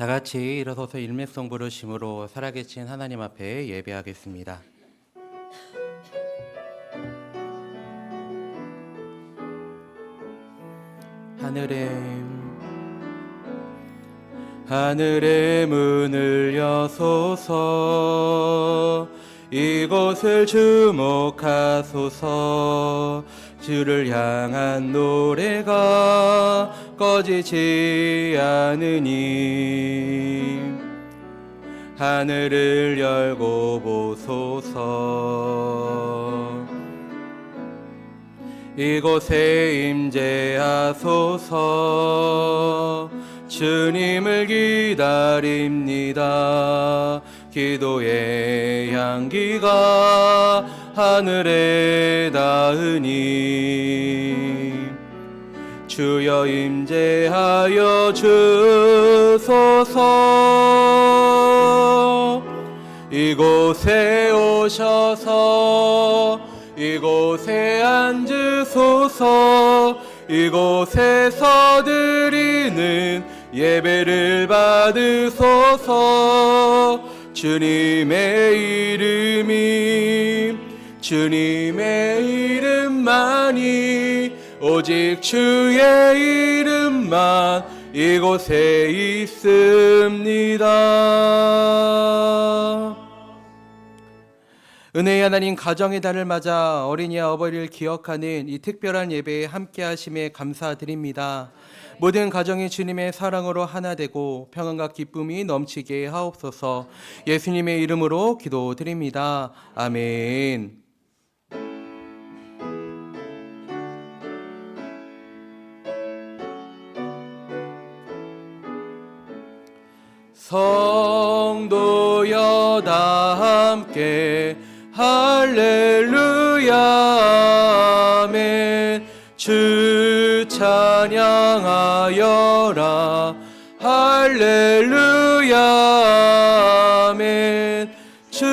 다 같이 일어서서 일맥성 부르심으로 살아계신 하나님 앞에 예배하겠습니다. 하늘의 문을 여소서, 이곳을 주목하소서. 주를 향한 노래가 꺼지지 않으니 하늘을 열고 보소서. 이곳에 임재하소서. 주님을 기다립니다. 기도의 향기가 하늘에 닿으니 주여 임재하여 주소서. 이곳에 오셔서 이곳에 앉으소서. 이곳에서 드리는 예배를 받으소서. 주님의 이름만이 오직 주의 이름만 이곳에 있습니다. 은혜의 하나님, 가정의 달을 맞아 어린이 어버이를 기억하는 이 특별한 예배에 함께 하심에 감사드립니다. 모든 가정이 주님의 사랑으로 하나 되고 평안과 기쁨이 넘치게 하옵소서. 예수님의 이름으로 기도드립니다. 아멘. 성도여 다 함께 할렐루야 아멘. 주 찬양하여라 할렐루야 아멘. 주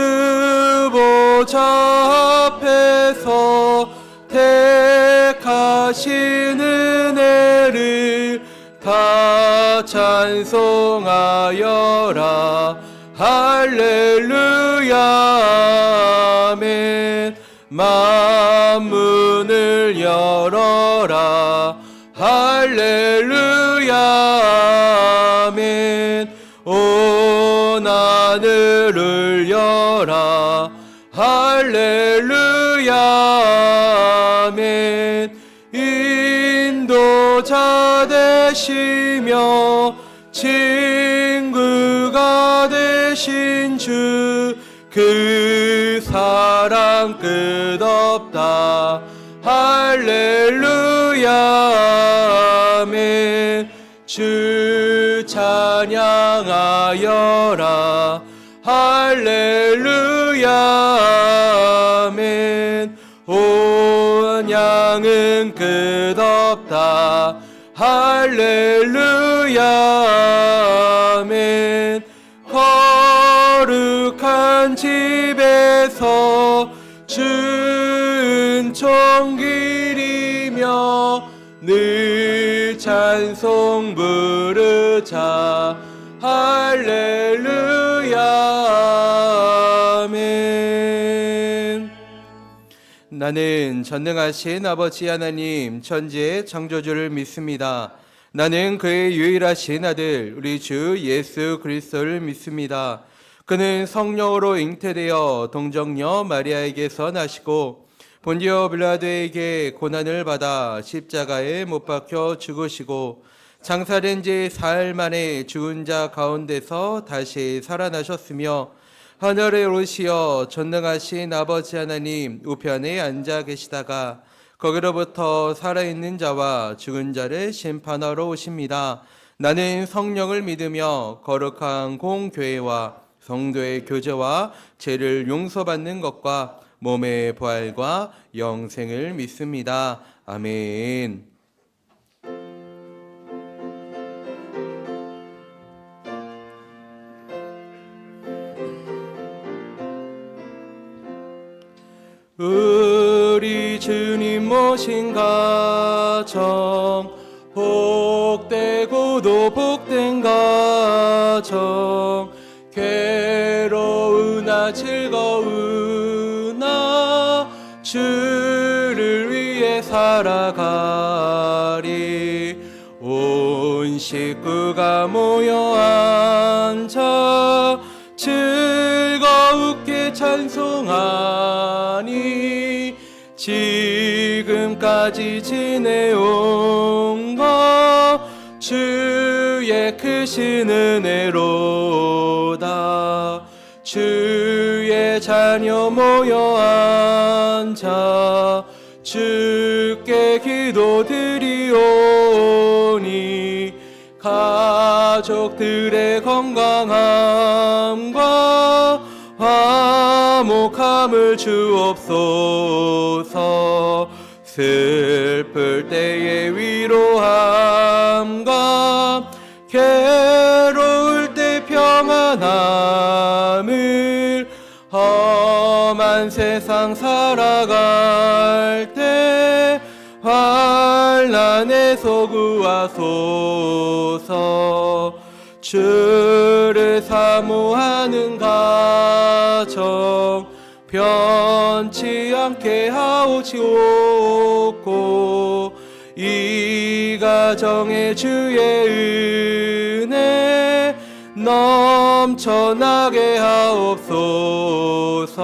보좌 앞에서 택하신 은혜를 다 찬송하여라 할렐루야 아멘. 만문을 열어라 할렐루야 아멘. 온 하늘을 열라 할렐루야 아멘. 인도자 되시며 친구가 되신 주 그 사랑 끝없다 할렐루야 아멘. 주 찬양하여라 할렐루야 아멘. 온 양은 끝없다 할렐루야 아멘. 거룩한 집에서 주 은총 기리며 늘 찬송 부르자 할렐루야 아멘. 나는 전능하신 아버지 하나님 천지의 창조주를 믿습니다. 나는 그의 유일하신 아들 우리 주 예수 그리스도를 믿습니다. 그는 성령으로 잉태되어 동정녀 마리아에게서 나시고 본디오 빌라도에게 고난을 받아 십자가에 못 박혀 죽으시고 장사된 지 사흘 만에 죽은 자 가운데서 다시 살아나셨으며 하늘에 오르시어 전능하신 아버지 하나님 우편에 앉아 계시다가 거기로부터 살아있는 자와 죽은 자를 심판하러 오십니다. 나는 성령을 믿으며 거룩한 공교회와 성도의 교제와 죄를 용서받는 것과 몸의 부활과 영생을 믿습니다. 아멘. 우리 주님 모신 가정 복되고도 복된 가정 가정 괴로우나 즐거우나 주를 위해 살아가리. 온 식구가 모여 앉아 즐겁게 찬송하니 지금까지 지내온 것 주의 크신 은혜로다. 주의 자녀 모여 앉아 주께 기도드리오니 가족들의 건강함과 화목함을 주옵소서. 슬플 때의 위로함과 괴로울 때 평안함을 험한 세상 살아갈 때 환난에서 구하소서. 주를 사모하는 가정 변치 않게 하옵시고 이 가정에 주의 은혜 넘쳐나게 하옵소서.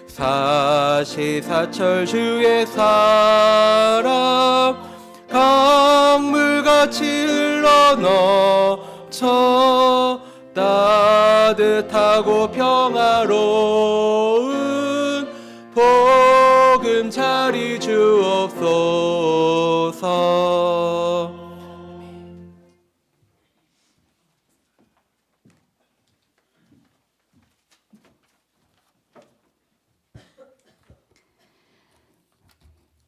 사시사철 주의 사랑 강물같이 흘러넘쳐 따뜻하고 평화로운 보금자리 주옵소서.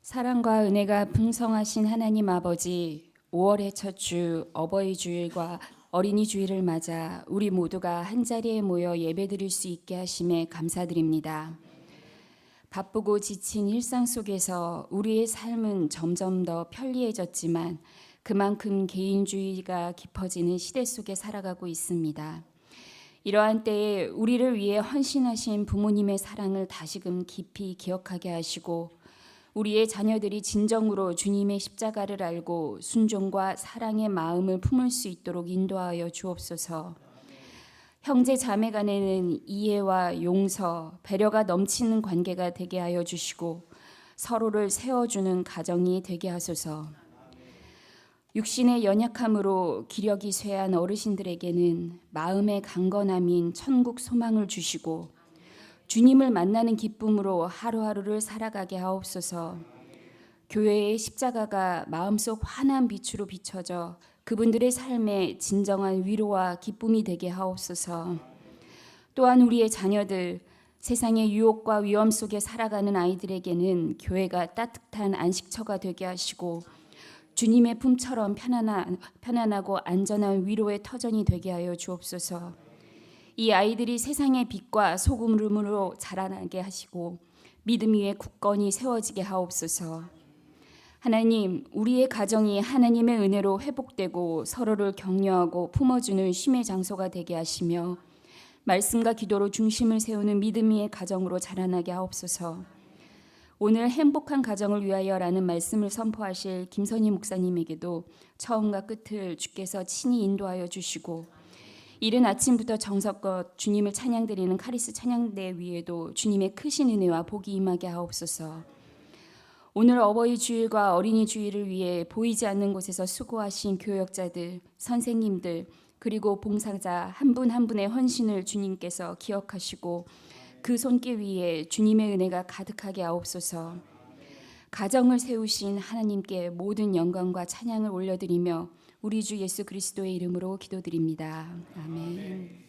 사랑과 은혜가 풍성하신 하나님 아버지, 5월의 첫 주 어버이 주일과 어린이 주일을 맞아 우리 모두가 한자리에 모여 예배드릴 수 있게 하심에 감사드립니다. 바쁘고 지친 일상 속에서 우리의 삶은 점점 더 편리해졌지만 그만큼 개인주의가 깊어지는 시대 속에 살아가고 있습니다. 이러한 때에 우리를 위해 헌신하신 부모님의 사랑을 다시금 깊이 기억하게 하시고 우리의 자녀들이 진정으로 주님의 십자가를 알고 순종과 사랑의 마음을 품을 수 있도록 인도하여 주옵소서. 형제 자매 간에는 이해와 용서, 배려가 넘치는 관계가 되게 하여 주시고 서로를 세워주는 가정이 되게 하소서. 육신의 연약함으로 기력이 쇠한 어르신들에게는 마음의 강건함인 천국 소망을 주시고 주님을 만나는 기쁨으로 하루하루를 살아가게 하옵소서. 교회의 십자가가 마음속 환한 빛으로 비춰져 그분들의 삶에 진정한 위로와 기쁨이 되게 하옵소서. 또한 우리의 자녀들, 세상의 유혹과 위험 속에 살아가는 아이들에게는 교회가 따뜻한 안식처가 되게 하시고 주님의 품처럼 편안하고 안전한 위로의 터전이 되게 하여 주옵소서. 이 아이들이 세상의 빛과 소금으로 자라나게 하시고 믿음 위에 굳건히 세워지게 하옵소서. 하나님, 우리의 가정이 하나님의 은혜로 회복되고 서로를 격려하고 품어주는 쉼의 장소가 되게 하시며 말씀과 기도로 중심을 세우는 믿음 위의 가정으로 자라나게 하옵소서. 오늘 행복한 가정을 위하여라는 말씀을 선포하실 김선희 목사님에게도 처음과 끝을 주께서 친히 인도하여 주시고 이른 아침부터 정성껏 주님을 찬양드리는 카리스 찬양대 위에도 주님의 크신 은혜와 복이 임하게 하옵소서. 오늘 어버이 주일과 어린이 주일을 위해 보이지 않는 곳에서 수고하신 교역자들, 선생님들, 그리고 봉사자 한 분 한 분의 헌신을 주님께서 기억하시고 그 손길 위에 주님의 은혜가 가득하게 하옵소서. 가정을 세우신 하나님께 모든 영광과 찬양을 올려드리며 우리 주 예수 그리스도의 이름으로 기도드립니다. 아멘.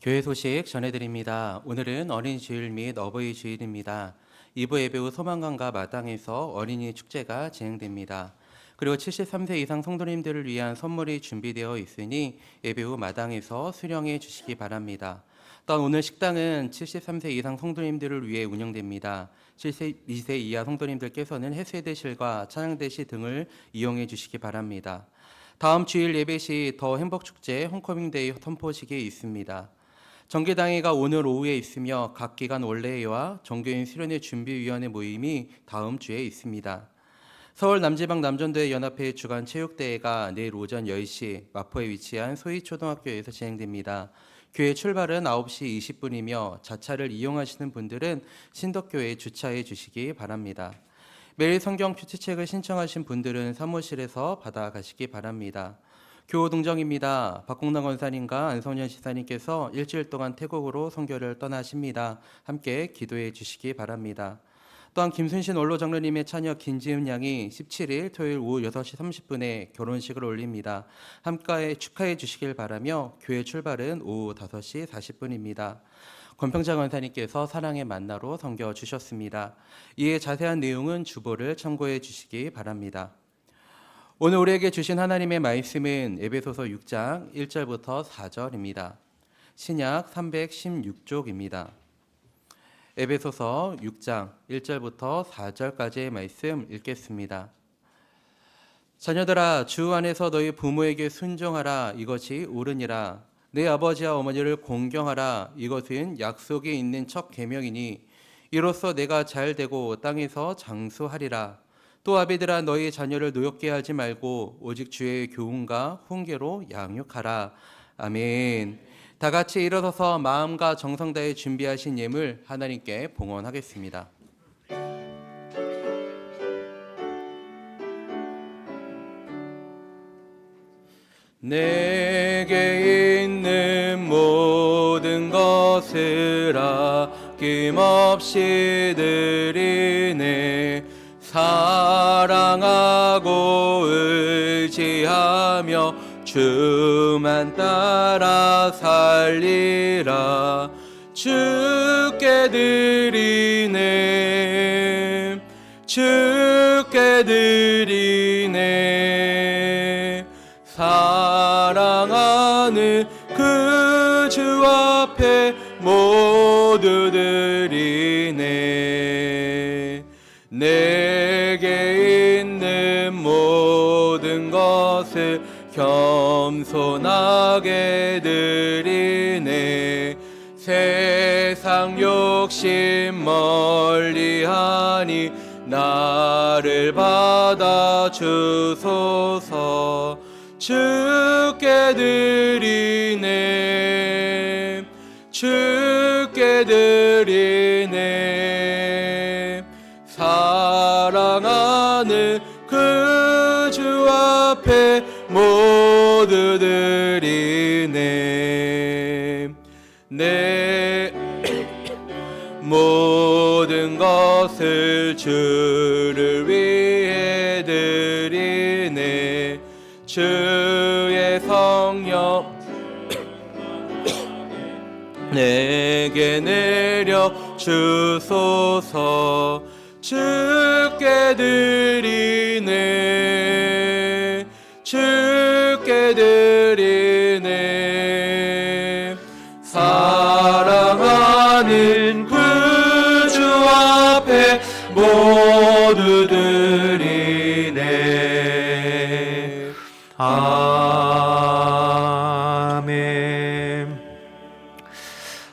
교회 소식 전해드립니다. 오늘은 어린이 주일 및 어버이 주일입니다. 2부 예배 후 소망관과 마당에서 어린이 축제가 진행됩니다. 그리고 73세 이상 성도님들을 위한 선물이 준비되어 있으니 예배 후 마당에서 수령해 주시기 바랍니다. 또한 오늘 식당은 73세 이상 성도님들을 위해 운영됩니다. 72세 이하 성도님들께서는 해세대실과 찬양대실 등을 이용해 주시기 바랍니다. 다음 주일 예배 시 더 행복축제 홈커밍데이 선포식이 있습니다. 정기당회가 오늘 오후에 있으며 각 기관 원래회와 정교인 수련회 준비위원회 모임이 다음 주에 있습니다. 서울 남지방 남전도회 연합회 주간 체육대회가 내일 오전 10시 마포에 위치한 소희초등학교에서 진행됩니다. 교회 출발은 9시 20분이며 자차를 이용하시는 분들은 신덕교회에 주차해 주시기 바랍니다. 매일 성경 큐티책을 신청하신 분들은 사무실에서 받아가시기 바랍니다. 교우동정입니다. 박공남 권사님과 안성현 시사님께서 일주일 동안 태국으로 선교를 떠나십니다. 함께 기도해 주시기 바랍니다. 또한 김순신 원로장로님의 처녀 김지은 양이 17일 토요일 오후 6시 30분에 결혼식을 올립니다. 함께 축하해 주시길 바라며 교회 출발은 오후 5시 40분입니다. 권평자 권사님께서 사랑의 만나로 섬겨주셨습니다. 이에 자세한 내용은 주보를 참고해 주시기 바랍니다. 오늘 우리에게 주신 하나님의 말씀은 에베소서 6장 1절부터 4절입니다. 신약 316쪽입니다. 에베소서 6장 1절부터 4절까지의 말씀 읽겠습니다. 자녀들아, 주 안에서 너희 부모에게 순종하라. 이것이 옳으니라. 내 아버지와 어머니를 공경하라. 이것은 약속이 있는 첫 계명이니 이로써 내가 잘 되고 땅에서 장수하리라. 또 아비들아, 너희 자녀를 노엽게 하지 말고 오직 주의 교훈과 훈계로 양육하라. 아멘. 다 같이 일어서서 마음과 정성 다해 준비하신 예물 하나님께 봉헌하겠습니다. 내게 있는 모든 것을 아낌없이 드리네. 사랑하고 의지하며 주만 따라 살리라. 주께 드리네. 주께 드리네. 사랑하는 그 주 앞에 모두 드리네. 내게 있는 모든 것을 겸손하게 드리네. 세상 욕심 멀리하니 나를 받아 주소서. 주께 드리네. 주께 드리네. 사랑하는 그 주 앞에 모두 드리네. 내 모든 것을 주를 위해 드리네. 주의 성령 내게 내려 주소서. 주께 드리네. 주께 드리네. 사랑하는 그 주 앞에 모두 드리네. 아멘.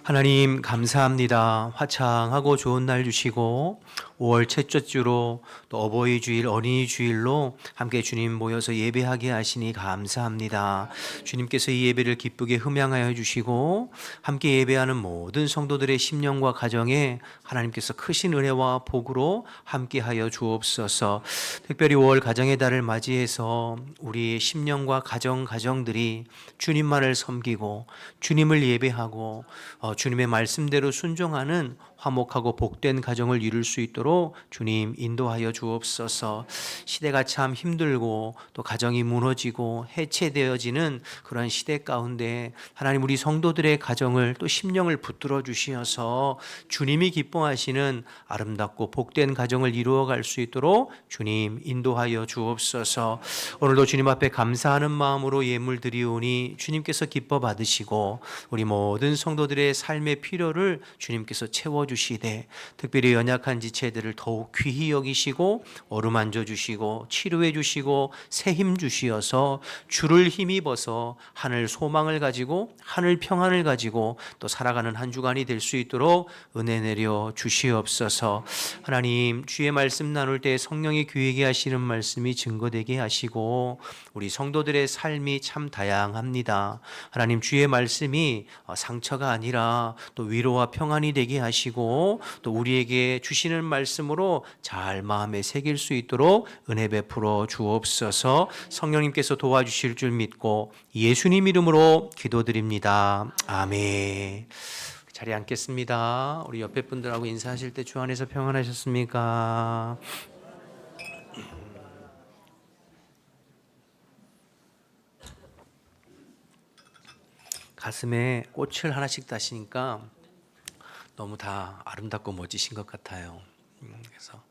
하나님 감사합니다. 화창하고 좋은 날 주시고 5월 첫째 주로 또 어버이 주일, 어린이 주일로 함께 주님 모여서 예배하게 하시니 감사합니다. 주님께서 이 예배를 기쁘게 흠양하여 주시고 함께 예배하는 모든 성도들의 심령과 가정에 하나님께서 크신 은혜와 복으로 함께하여 주옵소서. 특별히 5월 가정의 달을 맞이해서 우리의 심령과 가정들이 주님만을 섬기고 주님을 예배하고 주님의 말씀대로 순종하는 화목하고 복된 가정을 이룰 수 있도록 있도록 주님 인도하여 주옵소서. 시대가 참 힘들고 또 가정이 무너지고 해체되어지는 그런 시대 가운데 하나님 우리 성도들의 가정을 또 심령을 붙들어 주시어서 주님이 기뻐하시는 아름답고 복된 가정을 이루어갈 수 있도록 주님 인도하여 주옵소서. 오늘도 주님 앞에 감사하는 마음으로 예물 드리오니 주님께서 기뻐 받으시고 우리 모든 성도들의 삶의 필요를 주님께서 채워주시되 특별히 연약한 지체들을 더욱 귀히 여기시고 어루만져 주시고 치료해 주시고 새 힘 주시어서 주를 힘입어서 하늘 소망을 가지고 하늘 평안을 가지고 또 살아가는 한 주간이 될 수 있도록 은혜 내려 주시옵소서. 하나님 주의 말씀 나눌 때 성령이 귀하게 하시는 말씀이 증거되게 하시고 우리 성도들의 삶이 참 다양합니다. 하나님 주의 말씀이 상처가 아니라 또 위로와 평안이 되게 하시고 또 우리에게 주시는 말씀으로 잘 마음에 새길 수 있도록 은혜 베풀어 주옵소서. 성령님께서 도와주실 줄 믿고 예수님 이름으로 기도드립니다. 아멘. 자리에 앉겠습니다. 우리 옆에 분들하고 인사하실 때 주 안에서 평안하셨습니까? 가슴에 꽃을 하나씩 다시니까 너무 다 아름답고 멋지신 것 같아요. 그래서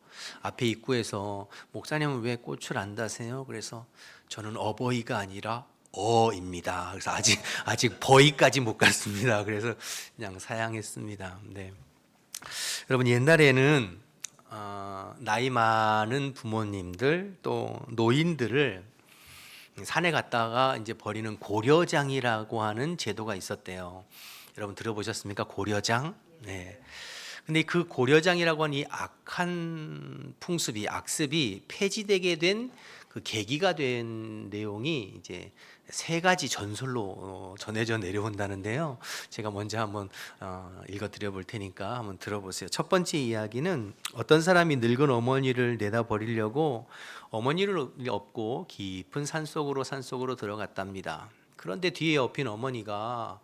앞에 입구에서 목사님은 왜 꽃을 안 다세요? 그래서 저는 어버이가 아니라 어입니다. 그래서 아직 버이까지 못 갔습니다. 그래서 그냥 사양했습니다. 네. 여러분 옛날에는 나이 많은 부모님들 또 노인들을 산에 갔다가 이제 버리는 고려장이라고 하는 제도가 있었대요. 여러분 들어보셨습니까? 고려장? 네. 근데 그 고려장이라고 하는 이 악한 풍습이 악습이 폐지되게 된 그 계기가 된 내용이 이제 세 가지 전설로 전해져 내려온다는데요. 제가 먼저 한번 읽어드려 볼 테니까 한번 들어보세요. 첫 번째 이야기는 어떤 사람이 늙은 어머니를 내다 버리려고 어머니를 업고 깊은 산속으로 들어갔답니다. 그런데 뒤에 업힌 어머니가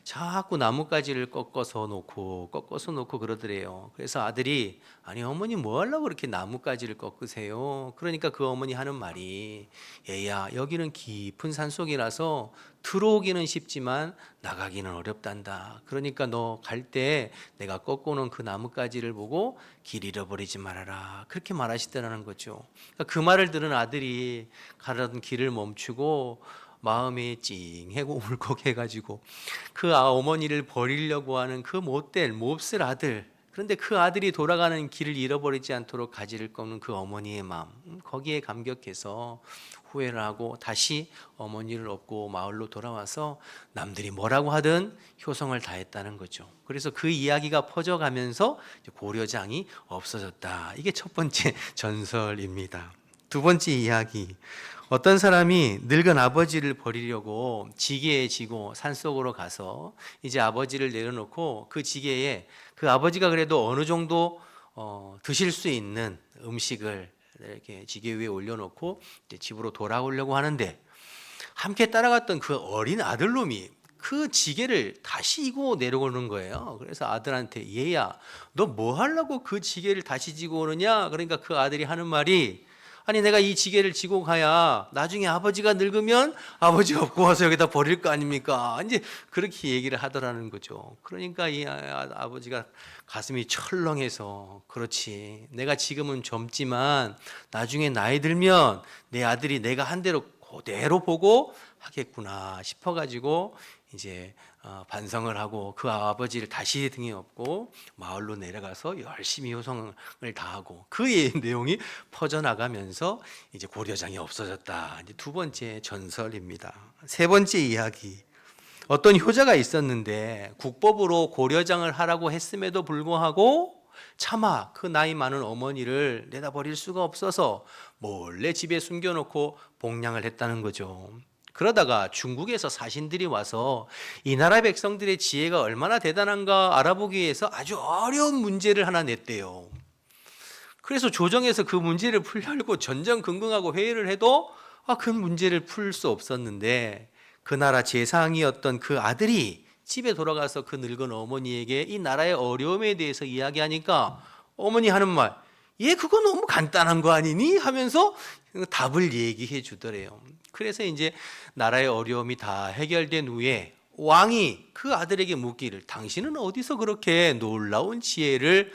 자꾸 나뭇가지를 꺾어서 놓고 그러더래요. 그래서 아들이 아니 어머니 뭐 하려고 그렇게 나뭇가지를 꺾으세요? 그러니까 그 어머니 하는 말이 얘야 여기는 깊은 산속이라서 들어오기는 쉽지만 나가기는 어렵단다. 그러니까 너 갈 때 내가 꺾어놓은 그 나뭇가지를 보고 길 잃어버리지 말아라. 그렇게 말하시더라는 거죠. 그러니까 그 말을 들은 아들이 가던 길을 멈추고 마음이 찡하고 울컥해가지고 그 어머니를 버리려고 하는 그 못될 몹쓸 아들, 그런데 그 아들이 돌아가는 길을 잃어버리지 않도록 가지를 꺾는 그 어머니의 마음, 거기에 감격해서 후회를 하고 다시 어머니를 업고 마을로 돌아와서 남들이 뭐라고 하든 효성을 다했다는 거죠. 그래서 그 이야기가 퍼져가면서 고려장이 없어졌다. 이게 첫 번째 전설입니다. 두 번째 이야기, 어떤 사람이 늙은 아버지를 버리려고 지게에 지고 산속으로 가서 이제 아버지를 내려놓고 그 지게에 그 아버지가 그래도 어느 정도 드실 수 있는 음식을 이렇게 지게 위에 올려놓고 이제 집으로 돌아오려고 하는데 함께 따라갔던 그 어린 아들놈이 그 지게를 다시 이고 내려오는 거예요. 그래서 아들한테 얘야 너 뭐 하려고 그 지게를 다시 지고 오느냐? 그러니까 그 아들이 하는 말이 아니 내가 이 지게를 지고 가야 나중에 아버지가 늙으면 아버지가 업고 와서 여기다 버릴 거 아닙니까? 이제 그렇게 얘기를 하더라는 거죠. 그러니까 이 아버지가 가슴이 철렁해서 그렇지 내가 지금은 젊지만 나중에 나이 들면 내 아들이 내가 한 대로 그대로 보고 하겠구나 싶어가지고 이제 반성을 하고 그 아버지를 다시 등에 업고 마을로 내려가서 열심히 효성을 다하고 그 내용이 퍼져나가면서 이제 고려장이 없어졌다. 이제 두 번째 전설입니다. 세 번째 이야기, 어떤 효자가 있었는데 국법으로 고려장을 하라고 했음에도 불구하고 차마 그 나이 많은 어머니를 내다버릴 수가 없어서 몰래 집에 숨겨놓고 복량을 했다는 거죠. 그러다가 중국에서 사신들이 와서 이 나라 백성들의 지혜가 얼마나 대단한가 알아보기 위해서 아주 어려운 문제를 하나 냈대요. 그래서 조정에서 그 문제를 풀려고 전전긍긍하고 회의를 해도 그 문제를 풀 수 없었는데 그 나라 재상이었던 그 아들이 집에 돌아가서 그 늙은 어머니에게 이 나라의 어려움에 대해서 이야기하니까 어머니 하는 말, 얘 그거 너무 간단한 거 아니니? 하면서 답을 얘기해 주더래요. 그래서 이제 나라의 어려움이 다 해결된 후에 왕이 그 아들에게 묻기를 당신은 어디서 그렇게 놀라운 지혜를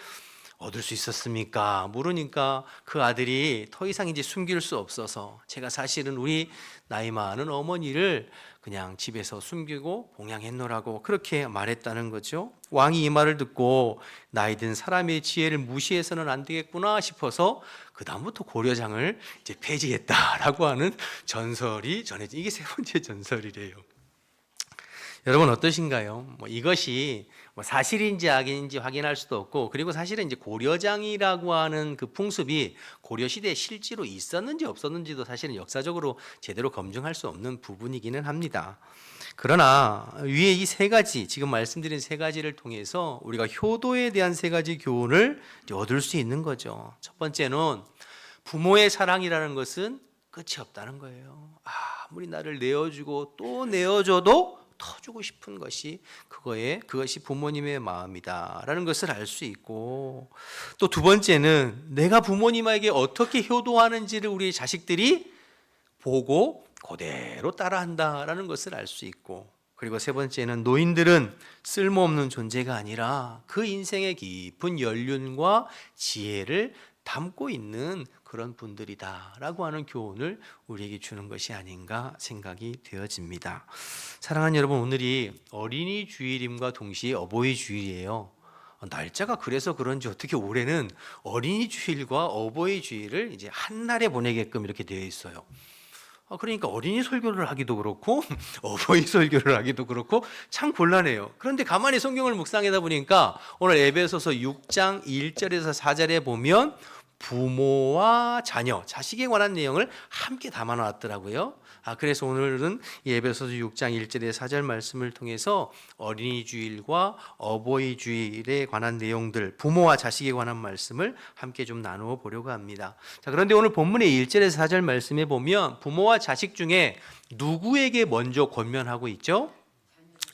얻을 수 있었습니까? 물으니까 그 아들이 더 이상 이제 숨길 수 없어서 제가 사실은 우리 나이 많은 어머니를 그냥 집에서 숨기고 봉양했노라고 그렇게 말했다는 거죠. 왕이 이 말을 듣고 나이 든 사람의 지혜를 무시해서는 안 되겠구나 싶어서 그 다음부터 고려장을 이제 폐지했다라고 하는 전설이 전해져. 이게 세 번째 전설이래요. 여러분 어떠신가요? 이것이 사실인지 악인지 확인할 수도 없고, 그리고 사실은 이제 고려장이라고 하는 그 풍습이 고려 시대에 실제로 있었는지 없었는지도 사실은 역사적으로 제대로 검증할 수 없는 부분이기는 합니다. 그러나 위에 이 세 가지, 지금 말씀드린 세 가지를 통해서 우리가 효도에 대한 세 가지 교훈을 얻을 수 있는 거죠. 첫 번째는 부모의 사랑이라는 것은 끝이 없다는 거예요. 아무리 나를 내어주고 또 내어줘도 더 주고 싶은 것이 그것이 부모님의 마음이다라는 것을 알 수 있고, 또 두 번째는 내가 부모님에게 어떻게 효도하는지를 우리 자식들이 보고 그대로 따라한다라는 것을 알 수 있고, 그리고 세 번째는 노인들은 쓸모없는 존재가 아니라 그 인생의 깊은 연륜과 지혜를 담고 있는 그런 분들이다라고 하는 교훈을 우리에게 주는 것이 아닌가 생각이 되어집니다. 사랑하는 여러분, 오늘이 어린이 주일임과 동시에 어버이 주일이에요. 날짜가 그래서 그런지 어떻게 올해는 어린이 주일과 어버이 주일을 이제 한 날에 보내게끔 이렇게 되어 있어요. 그러니까 어린이 설교를 하기도 그렇고 어버이 설교를 하기도 그렇고 참 곤란해요. 그런데 가만히 성경을 묵상하다 보니까 오늘 에베소서 6장 1절에서 4절에 보면 부모와 자녀, 자식에 관한 내용을 함께 담아 놨더라고요. 그래서 오늘은 에베소서 6장 1절에 4절 말씀을 통해서 어린이 주일과 어버이 주일에 관한 내용들, 부모와 자식에 관한 말씀을 함께 좀 나누어 보려고 합니다. 자, 그런데 오늘 본문의 1절에서 4절 말씀에 보면 부모와 자식 중에 누구에게 먼저 권면하고 있죠?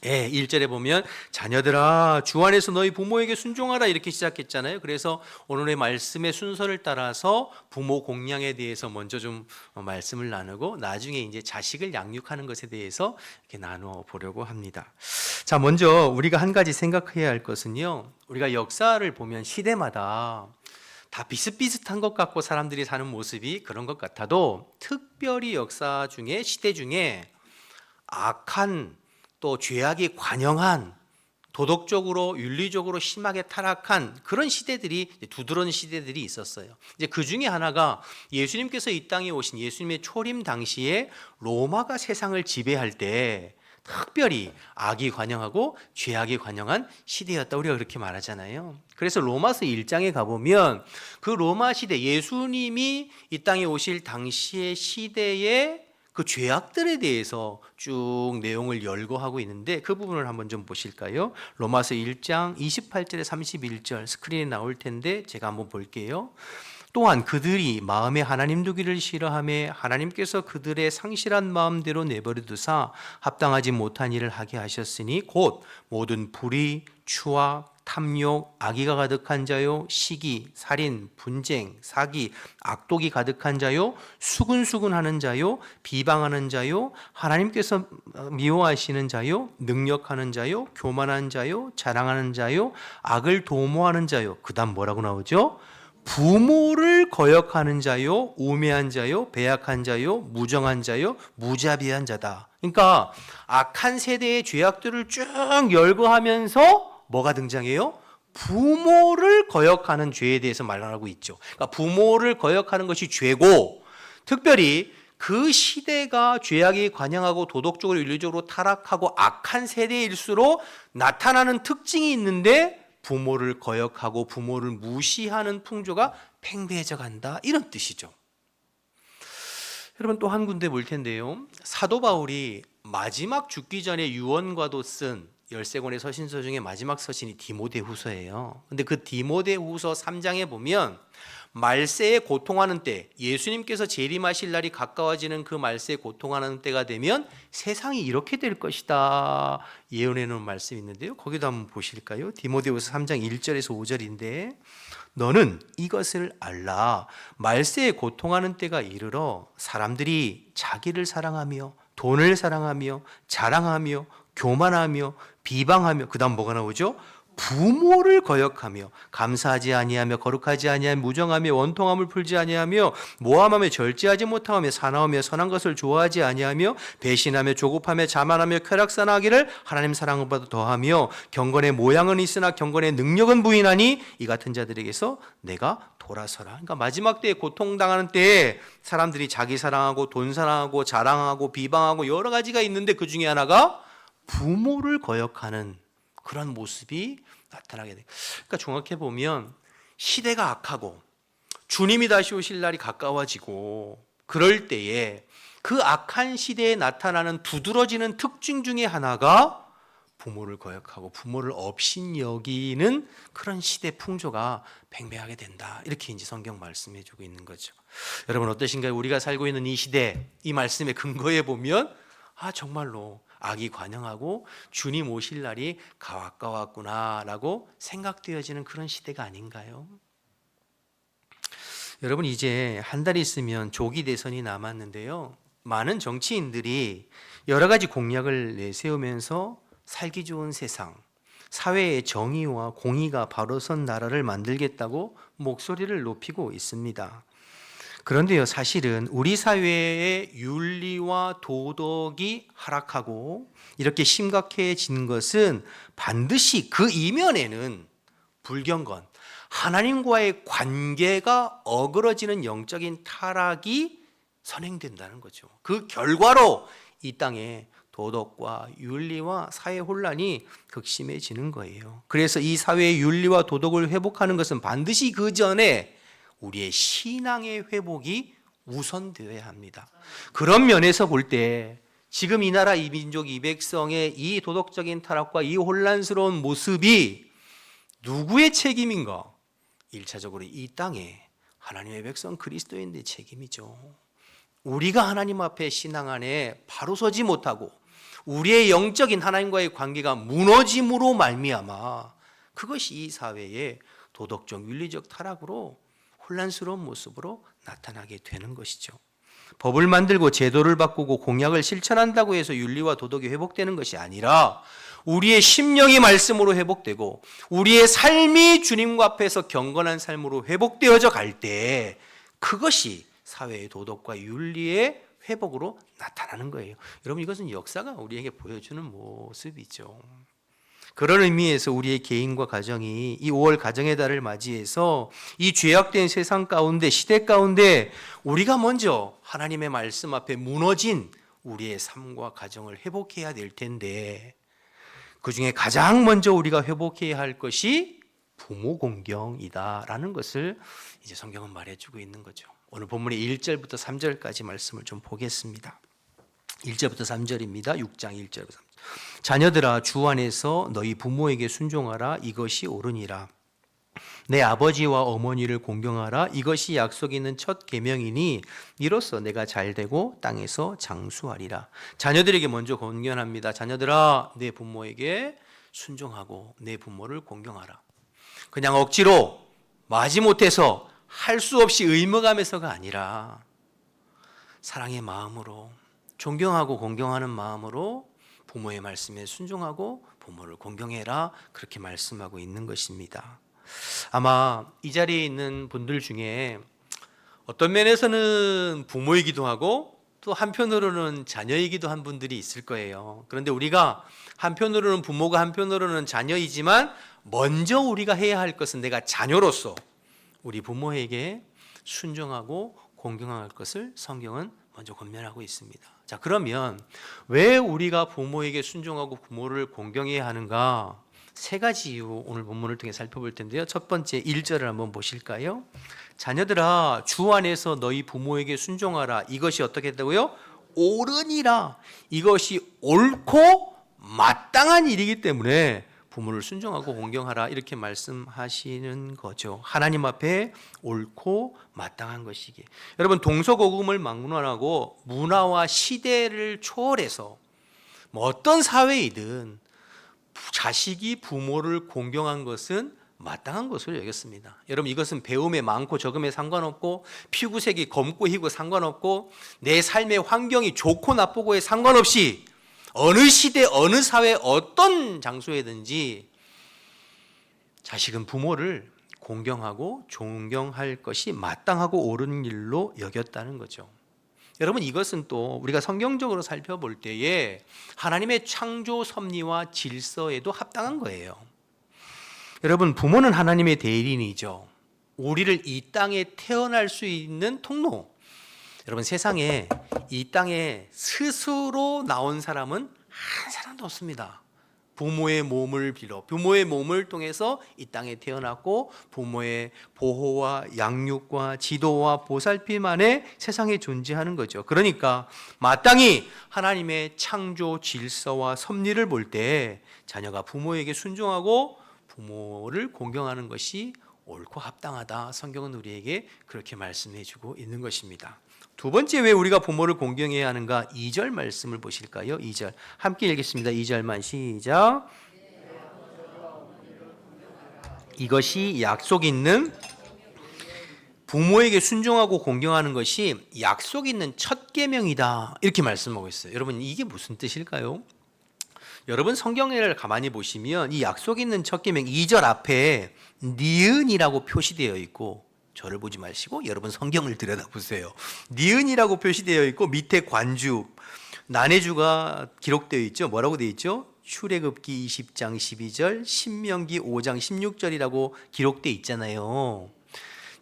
1절에 보면 자녀들아 주 안에서 너희 부모에게 순종하라 이렇게 시작했잖아요. 그래서 오늘의 말씀의 순서를 따라서 부모 공양에 대해서 먼저 좀 말씀을 나누고 나중에 이제 자식을 양육하는 것에 대해서 이렇게 나누어 보려고 합니다. 자, 먼저 우리가 한 가지 생각해야 할 것은요, 우리가 역사를 보면 시대마다 다 비슷비슷한 것 같고 사람들이 사는 모습이 그런 것 같아도 특별히 역사 중에 시대 중에 악한 또 죄악이 관영한 도덕적으로 윤리적으로 심하게 타락한 그런 시대들이 두드러진 시대들이 있었어요. 이제 그 중에 하나가 예수님께서 이 땅에 오신 예수님의 초림 당시에 로마가 세상을 지배할 때 특별히 악이 관영하고 죄악이 관영한 시대였다, 우리가 그렇게 말하잖아요. 그래서 로마서 1장에 가보면 그 로마 시대, 예수님이 이 땅에 오실 당시의 시대에 그 죄악들에 대해서 쭉 내용을 열거하고 있는데 그 부분을 한번 좀 보실까요? 로마서 1장 28절에 31절 스크린에 나올 텐데 제가 한번 볼게요. 또한 그들이 마음에 하나님 두기를 싫어하며 하나님께서 그들의 상실한 마음대로 내버려 두사 합당하지 못한 일을 하게 하셨으니 곧 모든 불의, 추악, 탐욕, 악의가 가득한 자요, 시기, 살인, 분쟁, 사기, 악독이 가득한 자요, 수근수근하는 자요, 비방하는 자요, 하나님께서 미워하시는 자요, 능력하는 자요, 교만한 자요, 자랑하는 자요, 악을 도모하는 자요. 그다음 뭐라고 나오죠? 부모를 거역하는 자요, 우매한 자요, 배약한 자요, 무정한 자요, 무자비한 자다. 그러니까 악한 세대의 죄악들을 쭉 열거하면서 뭐가 등장해요? 부모를 거역하는 죄에 대해서 말하고 있죠. 그러니까 부모를 거역하는 것이 죄고, 특별히 그 시대가 죄악이 관영하고 도덕적으로 윤리적으로 타락하고 악한 세대일수록 나타나는 특징이 있는데 부모를 거역하고 부모를 무시하는 풍조가 팽배해져 간다, 이런 뜻이죠. 여러분 또 한 군데 볼 텐데요, 사도 바울이 마지막 죽기 전에 유언과도 쓴 13권의 서신서 중에 마지막 서신이 디모데후서예요. 근데 그 디모데후서 3장에 보면 말세에 고통하는 때, 예수님께서 재림하실 날이 가까워지는 그 말세에 고통하는 때가 되면 세상이 이렇게 될 것이다 예언해 놓은 말씀이 있는데요. 거기도 한번 보실까요? 디모데후서 3장 1절에서 5절인데, 너는 이것을 알라. 말세에 고통하는 때가 이르러 사람들이 자기를 사랑하며 돈을 사랑하며 자랑하며 교만하며 비방하며, 그 다음 뭐가 나오죠? 부모를 거역하며 감사하지 아니하며 거룩하지 아니하며 무정하며 원통함을 풀지 아니하며 모함하며 절제하지 못하며 사나우며 선한 것을 좋아하지 아니하며 배신하며 조급하며 자만하며 쾌락사나하기를 하나님 사랑보다 더하며 경건의 모양은 있으나 경건의 능력은 부인하니 이 같은 자들에게서 내가 돌아서라. 그러니까 마지막 때에 고통당하는 때에 사람들이 자기 사랑하고 돈 사랑하고 자랑하고 비방하고 여러 가지가 있는데 그 중에 하나가 부모를 거역하는 그런 모습이 나타나게 돼요. 그러니까 종합해 보면 시대가 악하고 주님이 다시 오실 날이 가까워지고 그럴 때에 그 악한 시대에 나타나는 두드러지는 특징 중에 하나가 부모를 거역하고 부모를 업신여기는 그런 시대 풍조가 팽배하게 된다. 이렇게 이제 성경 말씀해 주고 있는 거죠. 여러분 어떠신가요? 우리가 살고 있는 이 시대, 이 말씀의 근거에 보면 정말로 악이 관영하고 주님 오실 날이 가까웠구나라고 생각되어지는 그런 시대가 아닌가요? 여러분 이제 한 달 있으면 조기 대선이 남았는데요. 많은 정치인들이 여러 가지 공약을 내세우면서 살기 좋은 세상, 사회의 정의와 공의가 바로 선 나라를 만들겠다고 목소리를 높이고 있습니다. 그런데요, 사실은 우리 사회의 윤리와 도덕이 하락하고 이렇게 심각해진 것은 반드시 그 이면에는 불경건, 하나님과의 관계가 어그러지는 영적인 타락이 선행된다는 거죠. 그 결과로 이 땅에 도덕과 윤리와 사회 혼란이 극심해지는 거예요. 그래서 이 사회의 윤리와 도덕을 회복하는 것은 반드시 그 전에 우리의 신앙의 회복이 우선되어야 합니다. 그런 면에서 볼 때 지금 이 나라 이 민족 이 백성의 이 도덕적인 타락과 이 혼란스러운 모습이 누구의 책임인가? 1차적으로 이 땅에 하나님의 백성 그리스도인들의 책임이죠. 우리가 하나님 앞에 신앙 안에 바로 서지 못하고 우리의 영적인 하나님과의 관계가 무너짐으로 말미암아 그것이 이 사회의 도덕적 윤리적 타락으로 혼란스러운 모습으로 나타나게 되는 것이죠. 법을 만들고 제도를 바꾸고 공약을 실천한다고 해서 윤리와 도덕이 회복되는 것이 아니라 우리의 심령이 말씀으로 회복되고 우리의 삶이 주님과 앞에서 경건한 삶으로 회복되어져 갈 때 그것이 사회의 도덕과 윤리의 회복으로 나타나는 거예요. 여러분 이것은 역사가 우리에게 보여주는 모습이죠. 그런 의미에서 우리의 개인과 가정이 이 5월 가정의 달을 맞이해서 이 죄악된 세상 가운데 시대 가운데 우리가 먼저 하나님의 말씀 앞에 무너진 우리의 삶과 가정을 회복해야 될 텐데 그 중에 가장 먼저 우리가 회복해야 할 것이 부모 공경이다라는 것을 이제 성경은 말해주고 있는 거죠. 오늘 본문의 1절부터 3절까지 말씀을 좀 보겠습니다. 1절부터 3절입니다. 6장 1절부터 3절. 자녀들아 주 안에서 너희 부모에게 순종하라. 이것이 옳으니라. 내 아버지와 어머니를 공경하라. 이것이 약속 있는 첫 계명이니 이로써 내가 잘되고 땅에서 장수하리라. 자녀들에게 먼저 권면합니다. 자녀들아 내 부모에게 순종하고 내 부모를 공경하라. 그냥 억지로 마지못해서 할 수 없이 의무감에서가 아니라 사랑의 마음으로 존경하고 공경하는 마음으로 부모의 말씀에 순종하고 부모를 공경해라. 그렇게 말씀하고 있는 것입니다. 아마 이 자리에 있는 분들 중에 어떤 면에서는 부모이기도 하고 또 한편으로는 자녀이기도 한 분들이 있을 거예요. 그런데 우리가 한편으로는 부모가 한편으로는 자녀이지만 먼저 우리가 해야 할 것은 내가 자녀로서 우리 부모에게 순종하고 공경할 것을 성경은 먼저 권면하고 있습니다. 자, 그러면 왜 우리가 부모에게 순종하고 부모를 공경해야 하는가? 세 가지 이유 오늘 본문을 통해 살펴볼 텐데요. 첫 번째 1절을 한번 보실까요? 자녀들아 주 안에서 너희 부모에게 순종하라. 이것이 어떻게 했다고요? 옳으니라. 이것이 옳고 마땅한 일이기 때문에 부모를 순종하고 공경하라 이렇게 말씀하시는 거죠. 하나님 앞에 옳고 마땅한 것이기에. 여러분 동서고금을 막론하고 문화와 시대를 초월해서 뭐 어떤 사회이든 자식이 부모를 공경한 것은 마땅한 것으로 여겼습니다. 여러분 이것은 배움에 많고 적음에 상관없고 피구색이 검고 희고 상관없고 내 삶의 환경이 좋고 나쁘고에 상관없이 어느 시대 어느 사회 어떤 장소에든지 자식은 부모를 공경하고 존경할 것이 마땅하고 옳은 일로 여겼다는 거죠. 여러분 이것은 또 우리가 성경적으로 살펴볼 때에 하나님의 창조 섭리와 질서에도 합당한 거예요. 여러분 부모는 하나님의 대리인이죠. 우리를 이 땅에 태어날 수 있는 통로. 여러분 세상에 이 땅에 스스로 나온 사람은 한 사람도 없습니다. 부모의 몸을 빌어 부모의 몸을 통해서 이 땅에 태어났고 부모의 보호와 양육과 지도와 보살핌만에 세상에 존재하는 거죠. 그러니까 마땅히 하나님의 창조 질서와 섭리를 볼 때 자녀가 부모에게 순종하고 부모를 공경하는 것이 옳고 합당하다. 성경은 우리에게 그렇게 말씀해 주고 있는 것입니다. 두 번째 왜 우리가 부모를 공경해야 하는가? 2절 말씀을 보실까요? 2절 함께 읽겠습니다. 2절만 시작. 이것이 약속 있는 부모에게 순종하고 공경하는 것이 약속 있는 첫 계명이다. 이렇게 말씀하고 있어요. 여러분 이게 무슨 뜻일까요? 여러분 성경을 가만히 보시면 이 약속 있는 첫 계명 2절 앞에 니은이라고 표시되어 있고 저를 보지 마시고 여러분 성경을 들여다보세요. 니은이라고 표시되어 있고 밑에 관주 난해주가 기록되어 있죠. 뭐라고 되어 있죠? 출애굽기 20장 12절, 신명기 5장 16절이라고 기록되어 있잖아요.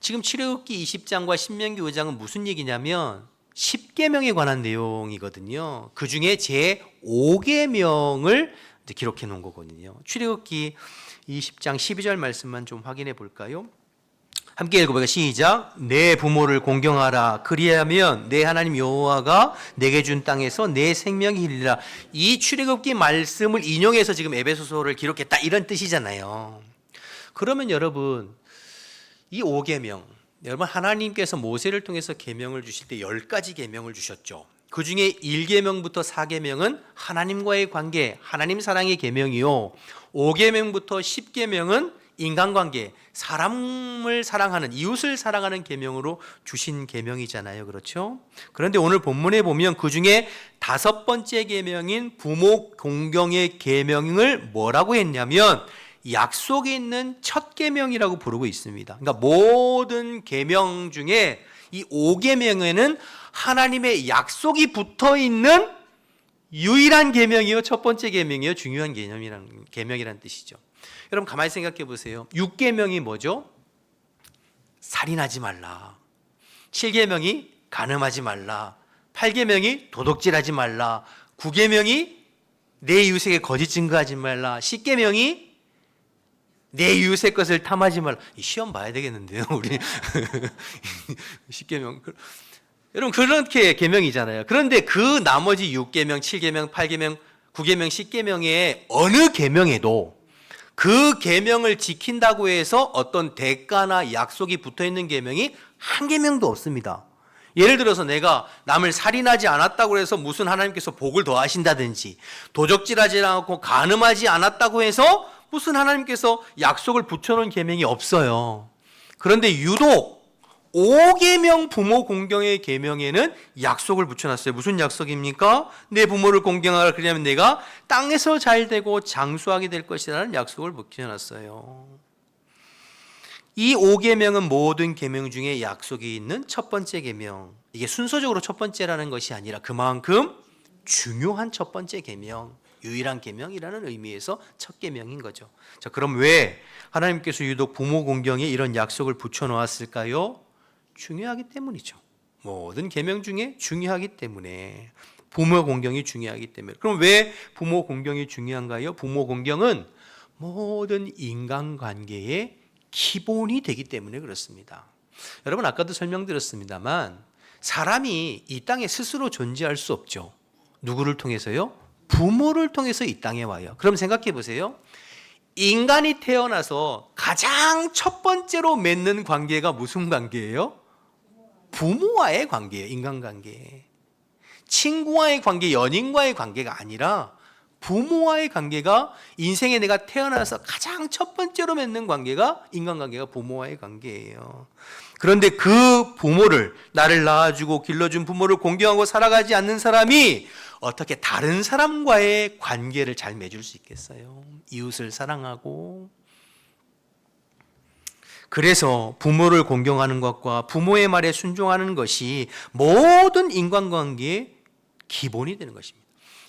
지금 출애굽기 20장과 신명기 5장은 무슨 얘기냐면 10계명에 관한 내용이거든요. 그 중에 제 5계명을 기록해 놓은 거거든요. 출애굽기 20장 12절 말씀만 좀 확인해 볼까요? 함께 읽어볼까요? 시작. 내 부모를 공경하라. 그리하면 내 하나님 여호와가 내게 준 땅에서 내 생명이 hir리라. 이 출애굽기 말씀을 인용해서 지금 에베소서를 기록했다 이런 뜻이잖아요. 그러면 여러분 이 5계명 여러분 하나님께서 모세를 통해서 계명을 주실 때 10가지 계명을 주셨죠. 그 중에 1계명부터 4계명은 하나님과의 관계, 하나님 사랑의 계명이요. 5계명부터 10계명은 인간관계, 사람을 사랑하는, 이웃을 사랑하는 계명으로 주신 계명이잖아요. 그렇죠? 그런데 오늘 본문에 보면 그 중에 5번째 계명인 부모 공경의 계명을 뭐라고 했냐면 약속이 있는 첫 계명이라고 부르고 있습니다. 그러니까 모든 계명 중에 이 5계명에는 하나님의 약속이 붙어 있는 유일한 계명이요, 첫 번째 계명이요, 중요한 계명이라는 뜻이죠. 여러분 가만히 생각해 보세요. 6계명이 뭐죠? 살인하지 말라. 7계명이 간음하지 말라. 8계명이 도둑질하지 말라. 9계명이 내 이웃에게 거짓 증거하지 말라. 10계명이 내 이웃의 것을 탐하지 말라. 시험 봐야 되겠는데요, 우리. 10계명. 여러분 그렇게 계명이잖아요. 그런데 그 나머지 6계명, 7계명, 8계명, 9계명, 10계명의 어느 계명에도 그 계명을 지킨다고 해서 어떤 대가나 약속이 붙어 있는 계명이 한 계명도 없습니다. 예를 들어서 내가 남을 살인하지 않았다고 해서 무슨 하나님께서 복을 더하신다든지 도적질하지 않고 간음하지 않았다고 해서 무슨 하나님께서 약속을 붙여놓은 계명이 없어요. 그런데 유독 5계명 부모 공경의 계명에는 약속을 붙여놨어요. 무슨 약속입니까? 내 부모를 공경하라. 그러면 내가 땅에서 잘 되고 장수하게 될 것이라는 약속을 붙여놨어요. 이 5계명은 모든 계명 중에 약속이 있는 첫 번째 계명. 이게 순서적으로 첫 번째라는 것이 아니라 그만큼 중요한 첫 번째 계명, 유일한 계명이라는 의미에서 첫 계명인 거죠. 자, 그럼 왜 하나님께서 유독 부모 공경에 이런 약속을 붙여놓았을까요? 중요하기 때문이죠. 모든 계명 중에 중요하기 때문에 부모 공경이 중요하기 때문에. 그럼 왜 부모 공경이 중요한가요? 부모 공경은 모든 인간관계의 기본이 되기 때문에 그렇습니다. 여러분 아까도 설명드렸습니다만 사람이 이 땅에 스스로 존재할 수 없죠. 누구를 통해서요? 부모를 통해서 이 땅에 와요. 그럼 생각해 보세요. 인간이 태어나서 가장 첫 번째로 맺는 관계가 무슨 관계예요? 부모와의 관계예요. 인간관계. 친구와의 관계, 연인과의 관계가 아니라 부모와의 관계가 인생에 내가 태어나서 가장 첫 번째로 맺는 관계가 인간관계가 부모와의 관계예요. 그런데 그 부모를, 나를 낳아주고 길러준 부모를 공경하고 살아가지 않는 사람이 어떻게 다른 사람과의 관계를 잘 맺을 수 있겠어요? 이웃을 사랑하고. 그래서 부모를 공경하는 것과 부모의 말에 순종하는 것이 모든 인간관계의 기본이 되는 것입니다.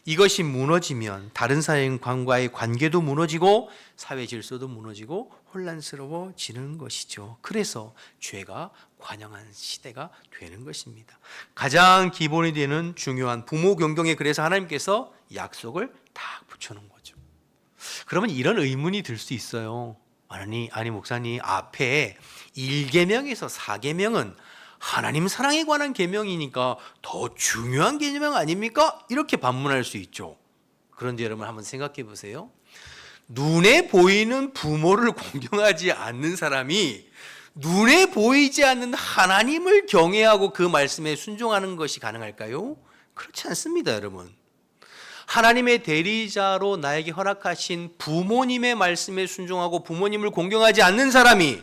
이것이 무너지면 다른 사람과의 관계도 무너지고 사회 질서도 무너지고 혼란스러워지는 것이죠. 그래서 죄가 관영한 시대가 되는 것입니다. 가장 기본이 되는 중요한 부모 경경에 그래서 하나님께서 약속을 딱 붙여놓은 거죠. 그러면 이런 의문이 들 수 있어요. 아니 목사님, 앞에 1계명에서 4계명은 하나님 사랑에 관한 계명이니까 더 중요한 계명 아닙니까? 이렇게 반문할 수 있죠. 그런데 여러분 한번 생각해 보세요. 눈에 보이는 부모를 공경하지 않는 사람이 눈에 보이지 않는 하나님을 경외하고 그 말씀에 순종하는 것이 가능할까요? 그렇지 않습니다, 여러분. 하나님의 대리자로 나에게 허락하신 부모님의 말씀에 순종하고 부모님을 공경하지 않는 사람이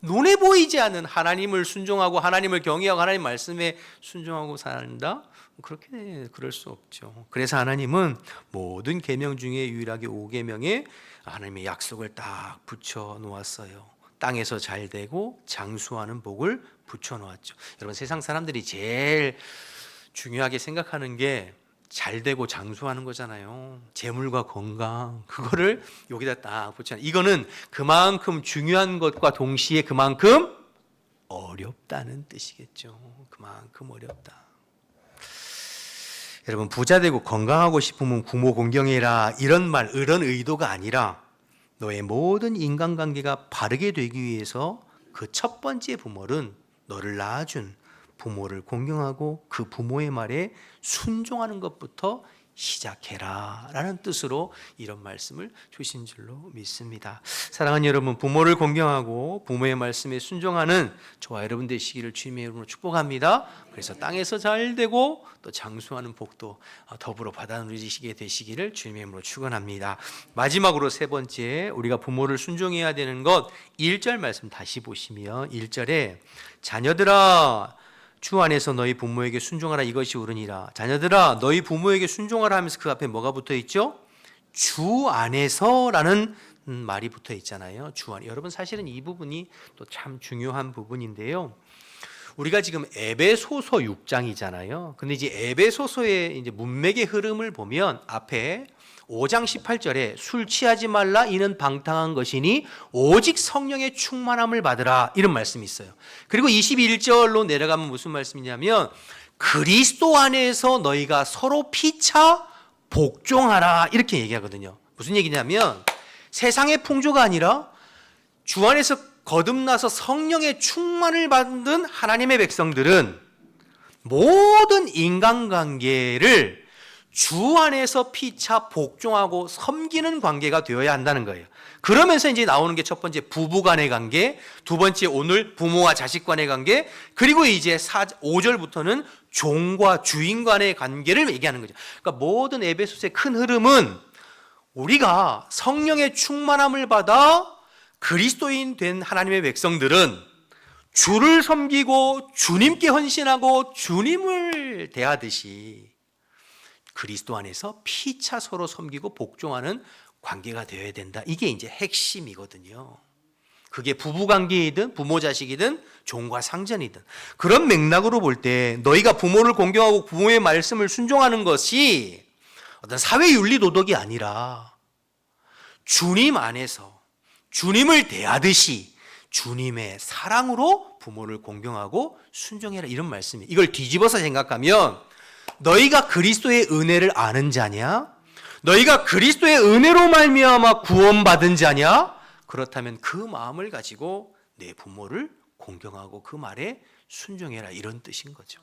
눈에 보이지 않는 하나님을 순종하고 하나님을 경외하고 하나님 말씀에 순종하고 산다? 그렇게 그럴 수 없죠. 그래서 하나님은 모든 계명 중에 유일하게 5계명에 하나님의 약속을 딱 붙여 놓았어요. 땅에서 잘 되고 장수하는 복을 붙여 놓았죠. 여러분, 세상 사람들이 제일 중요하게 생각하는 게 잘 되고 장수하는 거잖아요. 재물과 건강, 그거를 여기다 딱 붙여놔. 이거는 그만큼 중요한 것과 동시에 그만큼 어렵다는 뜻이겠죠. 그만큼 어렵다. 여러분, 부자 되고 건강하고 싶으면 부모 공경해라, 이런 말, 이런 의도가 아니라 너의 모든 인간관계가 바르게 되기 위해서 그 첫 번째 부모는 너를 낳아준 부모를 공경하고 그 부모의 말에 순종하는 것부터 시작해라 라는 뜻으로 이런 말씀을 주신 줄로 믿습니다. 사랑하는 여러분, 부모를 공경하고 부모의 말씀에 순종하는 저와 여러분 되시기를 주님의 이름으로 축복합니다. 그래서 땅에서 잘 되고 또 장수하는 복도 더불어 받아 누리시게 되시기를 주님의 이름으로 축원합니다. 마지막으로 세 번째, 우리가 부모를 순종해야 되는 것 1절 말씀 다시 보시면 1절에 자녀들아 주 안에서 너희 부모에게 순종하라, 이것이 옳으니라. 자녀들아 너희 부모에게 순종하라 하면서 그 앞에 뭐가 붙어 있죠? 주 안에서라는 말이 붙어 있잖아요. 주 안에. 여러분, 사실은 이 부분이 또 참 중요한 부분인데요. 우리가 지금 에베소서 6장이잖아요. 근데 이제 에베소서의 이제 문맥의 흐름을 보면 앞에 5장 18절에 술 취하지 말라, 이는 방탕한 것이니 오직 성령의 충만함을 받으라, 이런 말씀이 있어요. 그리고 21절로 내려가면 무슨 말씀이냐면 그리스도 안에서 너희가 서로 피차 복종하라, 이렇게 얘기하거든요. 무슨 얘기냐면 세상의 풍조가 아니라 주 안에서 거듭나서 성령의 충만을 받은 하나님의 백성들은 모든 인간관계를 주 안에서 피차 복종하고 섬기는 관계가 되어야 한다는 거예요. 그러면서 이제 나오는 게 첫 번째 부부 간의 관계, 두 번째 오늘 부모와 자식 간의 관계, 그리고 이제 5절부터는 종과 주인 간의 관계를 얘기하는 거죠. 그러니까 모든 에베소서의 큰 흐름은 우리가 성령의 충만함을 받아 그리스도인 된 하나님의 백성들은 주를 섬기고 주님께 헌신하고 주님을 대하듯이 그리스도 안에서 피차 서로 섬기고 복종하는 관계가 되어야 된다. 이게 이제 핵심이거든요. 그게 부부 관계이든 부모 자식이든 종과 상전이든. 그런 맥락으로 볼 때 너희가 부모를 공경하고 부모의 말씀을 순종하는 것이 어떤 사회 윤리 도덕이 아니라 주님 안에서 주님을 대하듯이 주님의 사랑으로 부모를 공경하고 순종해라, 이런 말씀이에요. 이걸 뒤집어서 생각하면 너희가 그리스도의 은혜를 아는 자냐? 너희가 그리스도의 은혜로 말미암아 구원받은 자냐? 그렇다면 그 마음을 가지고 내 부모를 공경하고 그 말에 순종해라, 이런 뜻인 거죠.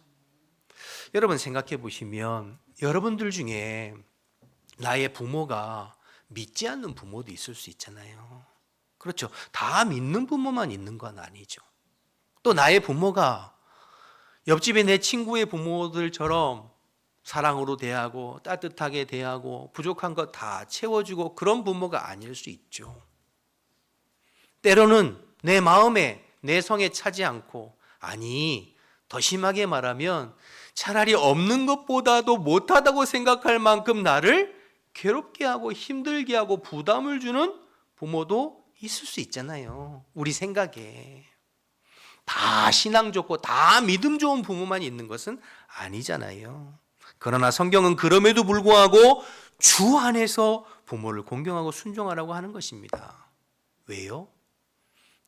여러분 생각해 보시면 여러분들 중에 나의 부모가 믿지 않는 부모도 있을 수 있잖아요. 그렇죠. 다 믿는 부모만 있는 건 아니죠. 또 나의 부모가 옆집에 내 친구의 부모들처럼 사랑으로 대하고 따뜻하게 대하고 부족한 것 다 채워주고 그런 부모가 아닐 수 있죠. 때로는 내 마음에 내 성에 차지 않고, 아니 더 심하게 말하면 차라리 없는 것보다도 못하다고 생각할 만큼 나를 괴롭게 하고 힘들게 하고 부담을 주는 부모도 있을 수 있잖아요. 우리 생각에 다 신앙 좋고 다 믿음 좋은 부모만 있는 것은 아니잖아요. 그러나 성경은 그럼에도 불구하고 주 안에서 부모를 공경하고 순종하라고 하는 것입니다. 왜요?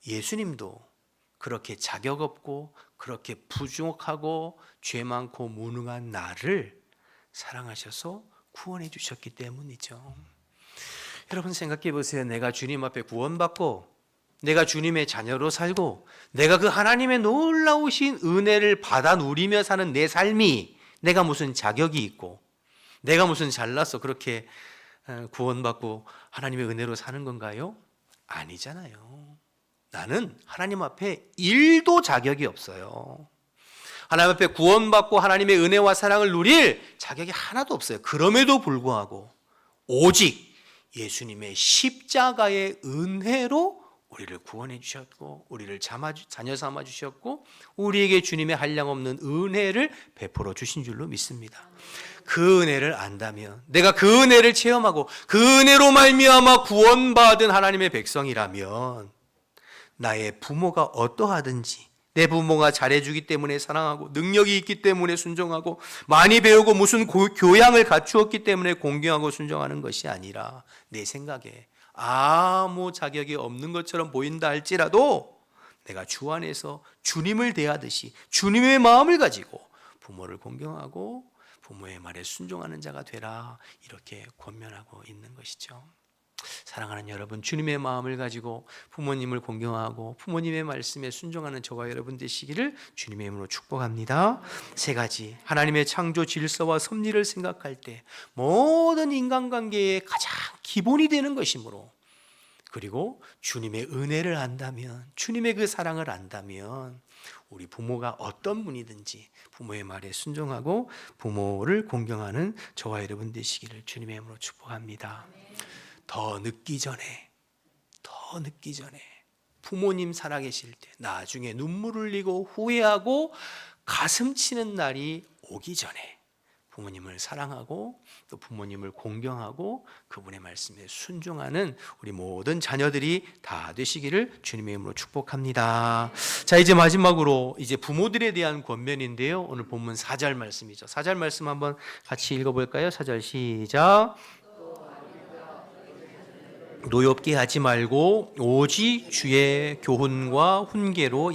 예수님도 그렇게 자격 없고 그렇게 부족하고 죄 많고 무능한 나를 사랑하셔서 구원해 주셨기 때문이죠. 여러분 생각해 보세요. 내가 주님 앞에 구원받고 내가 주님의 자녀로 살고 내가 그 하나님의 놀라우신 은혜를 받아 누리며 사는 내 삶이, 내가 무슨 자격이 있고 내가 무슨 잘나서 그렇게 구원받고 하나님의 은혜로 사는 건가요? 아니잖아요. 나는 하나님 앞에 1도 자격이 없어요. 하나님 앞에 구원받고 하나님의 은혜와 사랑을 누릴 자격이 하나도 없어요. 그럼에도 불구하고 오직 예수님의 십자가의 은혜로 우리를 구원해 주셨고 우리를 자녀 삼아 주셨고 우리에게 주님의 한량없는 은혜를 베풀어 주신 줄로 믿습니다. 그 은혜를 안다면, 내가 그 은혜를 체험하고 그 은혜로 말미암아 구원받은 하나님의 백성이라면 나의 부모가 어떠하든지, 내 부모가 잘해주기 때문에 사랑하고 능력이 있기 때문에 순종하고 많이 배우고 무슨 교양을 갖추었기 때문에 공경하고 순종하는 것이 아니라 내 생각에 아무 자격이 없는 것처럼 보인다 할지라도 내가 주 안에서 주님을 대하듯이 주님의 마음을 가지고 부모를 공경하고 부모의 말에 순종하는 자가 되라, 이렇게 권면하고 있는 것이죠. 사랑하는 여러분, 주님의 마음을 가지고 부모님을 공경하고 부모님의 말씀에 순종하는 저와 여러분 되시기를 주님의 이름으로 축복합니다. 세 가지, 하나님의 창조 질서와 섭리를 생각할 때 모든 인간관계의 가장 기본이 되는 것이므로, 그리고 주님의 은혜를 안다면, 주님의 그 사랑을 안다면 우리 부모가 어떤 분이든지 부모의 말에 순종하고 부모를 공경하는 저와 여러분 되시기를 주님의 이름으로 축복합니다. 더 늦기 전에 부모님 살아계실 때 나중에 눈물 흘리고 후회하고 가슴 치는 날이 오기 전에 부모님을 사랑하고 또 부모님을 공경하고 그분의 말씀에 순종하는 우리 모든 자녀들이 다 되시기를 주님의 이름으로 축복합니다. 자, 이제 마지막으로 이제 부모들에 대한 권면인데요. 오늘 본문 4절 말씀이죠. 4절 말씀 한번 같이 읽어볼까요? 4절 시작. 노엽게 하지 말고 오직 주의 교훈과 훈계로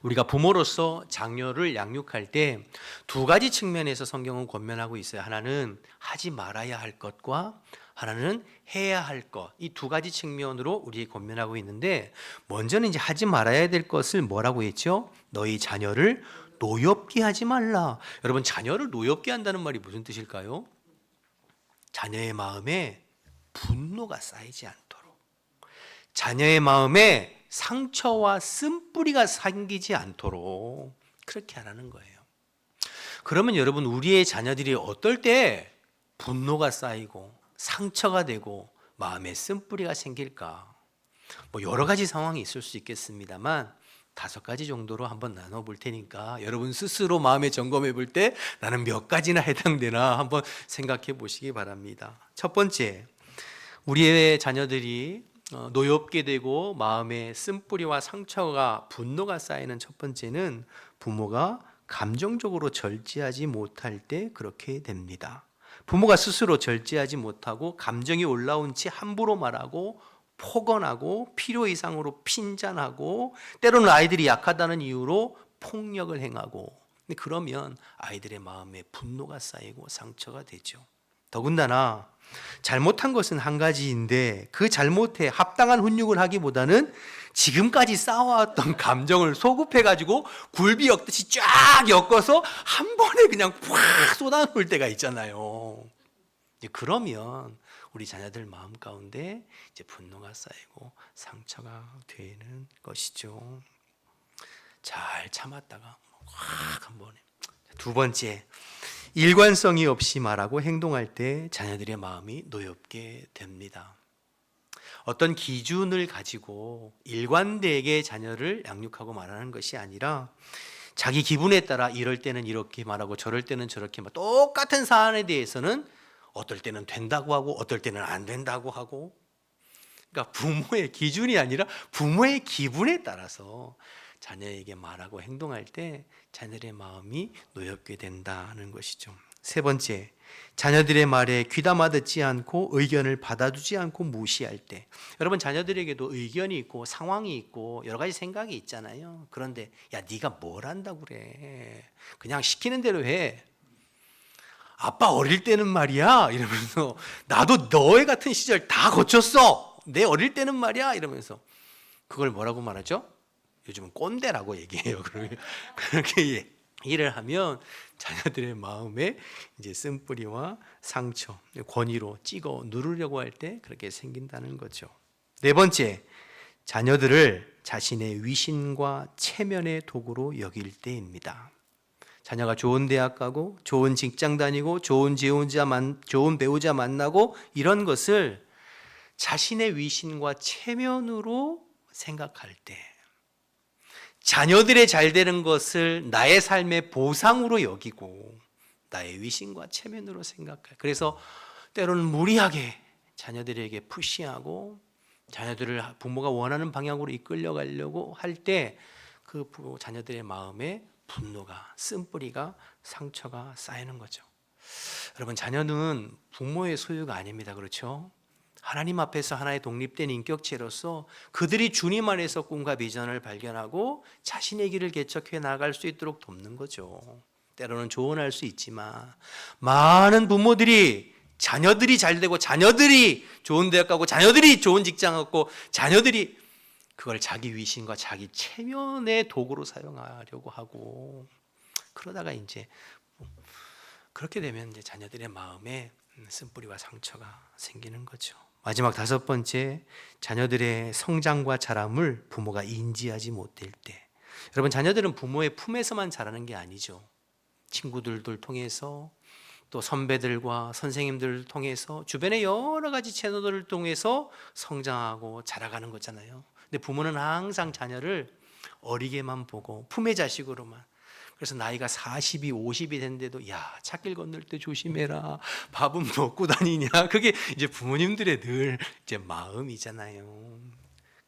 우리가 부모로서 자녀를 양육할 때 두 가지 측면에서 성경은 권면하고 있어요. 하나는 하지 말아야 할 것과 하나는 해야 할 것, 이 두 가지 측면으로 우리에게 권면하고 있는데, 먼저는 이제 하지 말아야 될 것을 뭐라고 했죠? 너희 자녀를 노엽게 하지 말라. 여러분, 자녀를 노엽게 한다는 말이 무슨 뜻일까요? 자녀의 마음에 분노가 쌓이지 않도록, 자녀의 마음에 상처와 쓴뿌리가 생기지 않도록 그렇게 하라는 거예요. 그러면 여러분, 우리의 자녀들이 어떨 때 분노가 쌓이고 상처가 되고 마음에 쓴뿌리가 생길까? 뭐 여러 가지 상황이 있을 수 있겠습니다만 5가지 정도로 한번 나눠볼 테니까 여러분 스스로 마음에 점검해 볼 때 나는 몇 가지나 해당되나 한번 생각해 보시기 바랍니다. 첫 번째, 우리의 자녀들이 노엽게 되고 마음에 쓴뿌리와 상처가 분노가 쌓이는 첫 번째는 부모가 감정적으로 절제하지 못할 때 그렇게 됩니다. 부모가 스스로 절제하지 못하고 감정이 올라온 채 함부로 말하고 폭언하고 필요 이상으로 핀잔하고 때로는 아이들이 약하다는 이유로 폭력을 행하고, 그러면 아이들의 마음에 분노가 쌓이고 상처가 되죠. 더군다나 잘못한 것은 한 가지인데 그 잘못에 합당한 훈육을 하기보다는 지금까지 쌓아왔던 감정을 소급해가지고 굴비 엮듯이 쫙 엮어서 한 번에 그냥 팍 쏟아놓을 때가 있잖아요. 그러면 우리 자녀들 마음 가운데 이제 분노가 쌓이고 상처가 되는 것이죠. 잘 참았다가 확 한 번에. 두 번째, 일관성이 없이 말하고 행동할 때 자녀들의 마음이 노엽게 됩니다. 어떤 기준을 가지고 일관되게 자녀를 양육하고 말하는 것이 아니라 자기 기분에 따라 이럴 때는 이렇게 말하고 저럴 때는 저렇게 말, 똑같은 사안에 대해서는 어떨 때는 된다고 하고 어떨 때는 안 된다고 하고, 그러니까 부모의 기준이 아니라 부모의 기분에 따라서 자녀에게 말하고 행동할 때 자녀의 마음이 노엽게 된다는 것이죠. 세 번째, 자녀들의 말에 귀담아 듣지 않고 의견을 받아주지 않고 무시할 때. 여러분, 자녀들에게도 의견이 있고 상황이 있고 여러 가지 생각이 있잖아요. 그런데 야, 네가 뭘 한다고 그래, 그냥 시키는 대로 해. 아빠 어릴 때는 말이야 이러면서 나도 너희 같은 시절 다 거쳤어, 내 어릴 때는 말이야 이러면서 그걸 뭐라고 말하죠? 요즘은 꼰대라고 얘기해요. 그렇게 일을 하면 자녀들의 마음에 이제 쓴뿌리와 상처, 권위로 찍어 누르려고 할 때 그렇게 생긴다는 거죠. 네 번째, 자녀들을 자신의 위신과 체면의 도구로 여길 때입니다. 자녀가 좋은 대학 가고 좋은 직장 다니고 좋은 배우자 만나고 이런 것을 자신의 위신과 체면으로 생각할 때, 자녀들의 잘 되는 것을 나의 삶의 보상으로 여기고 나의 위신과 체면으로 생각해요. 그래서 때로는 무리하게 자녀들에게 푸시하고 자녀들을 부모가 원하는 방향으로 이끌려 가려고 할 때 그 자녀들의 마음에 분노가, 쓴뿌리가, 상처가 쌓이는 거죠. 여러분, 자녀는 부모의 소유가 아닙니다. 그렇죠? 하나님 앞에서 하나의 독립된 인격체로서 그들이 주님 안에서 꿈과 비전을 발견하고 자신의 길을 개척해 나갈 수 있도록 돕는 거죠. 때로는 조언할 수 있지만 많은 부모들이 자녀들이 잘 되고 자녀들이 좋은 대학 가고 자녀들이 좋은 직장 갖고 자녀들이 그걸 자기 위신과 자기 체면의 도구로 사용하려고 하고, 그러다가 이제 그렇게 되면 이제 자녀들의 마음에 쓴뿌리와 상처가 생기는 거죠. 마지막 다섯 번째, 자녀들의 성장과 자람을 부모가 인지하지 못할 때. 여러분, 자녀들은 부모의 품에서만 자라는 게 아니죠. 친구들을 통해서, 또 선배들과 선생님들을 통해서, 주변의 여러 가지 채널들을 통해서 성장하고 자라가는 거잖아요. 근데 부모는 항상 자녀를 어리게만 보고 품의 자식으로만. 그래서 나이가 40이 50이 됐는데도 야, 찻길 건널 때 조심해라, 밥은 먹고 다니냐, 그게 이제 부모님들의 늘 이제 마음이잖아요.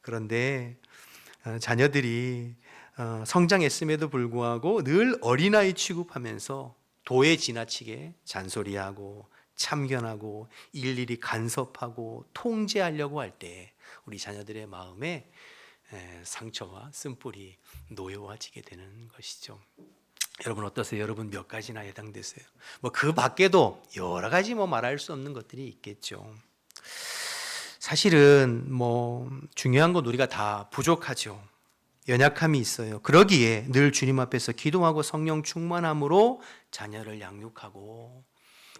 그런데 자녀들이 성장했음에도 불구하고 늘 어린아이 취급하면서 도에 지나치게 잔소리하고 참견하고 일일이 간섭하고 통제하려고 할 때 우리 자녀들의 마음에 상처와 쓴뿌리, 노여워지게 되는 것이죠. 여러분 어떠세요? 여러분 몇 가지나 해당되세요? 그 밖에도 여러 가지 말할 수 없는 것들이 있겠죠. 사실은 중요한 건 우리가 다 부족하죠. 연약함이 있어요. 그러기에 늘 주님 앞에서 기도하고 성령 충만함으로 자녀를 양육하고,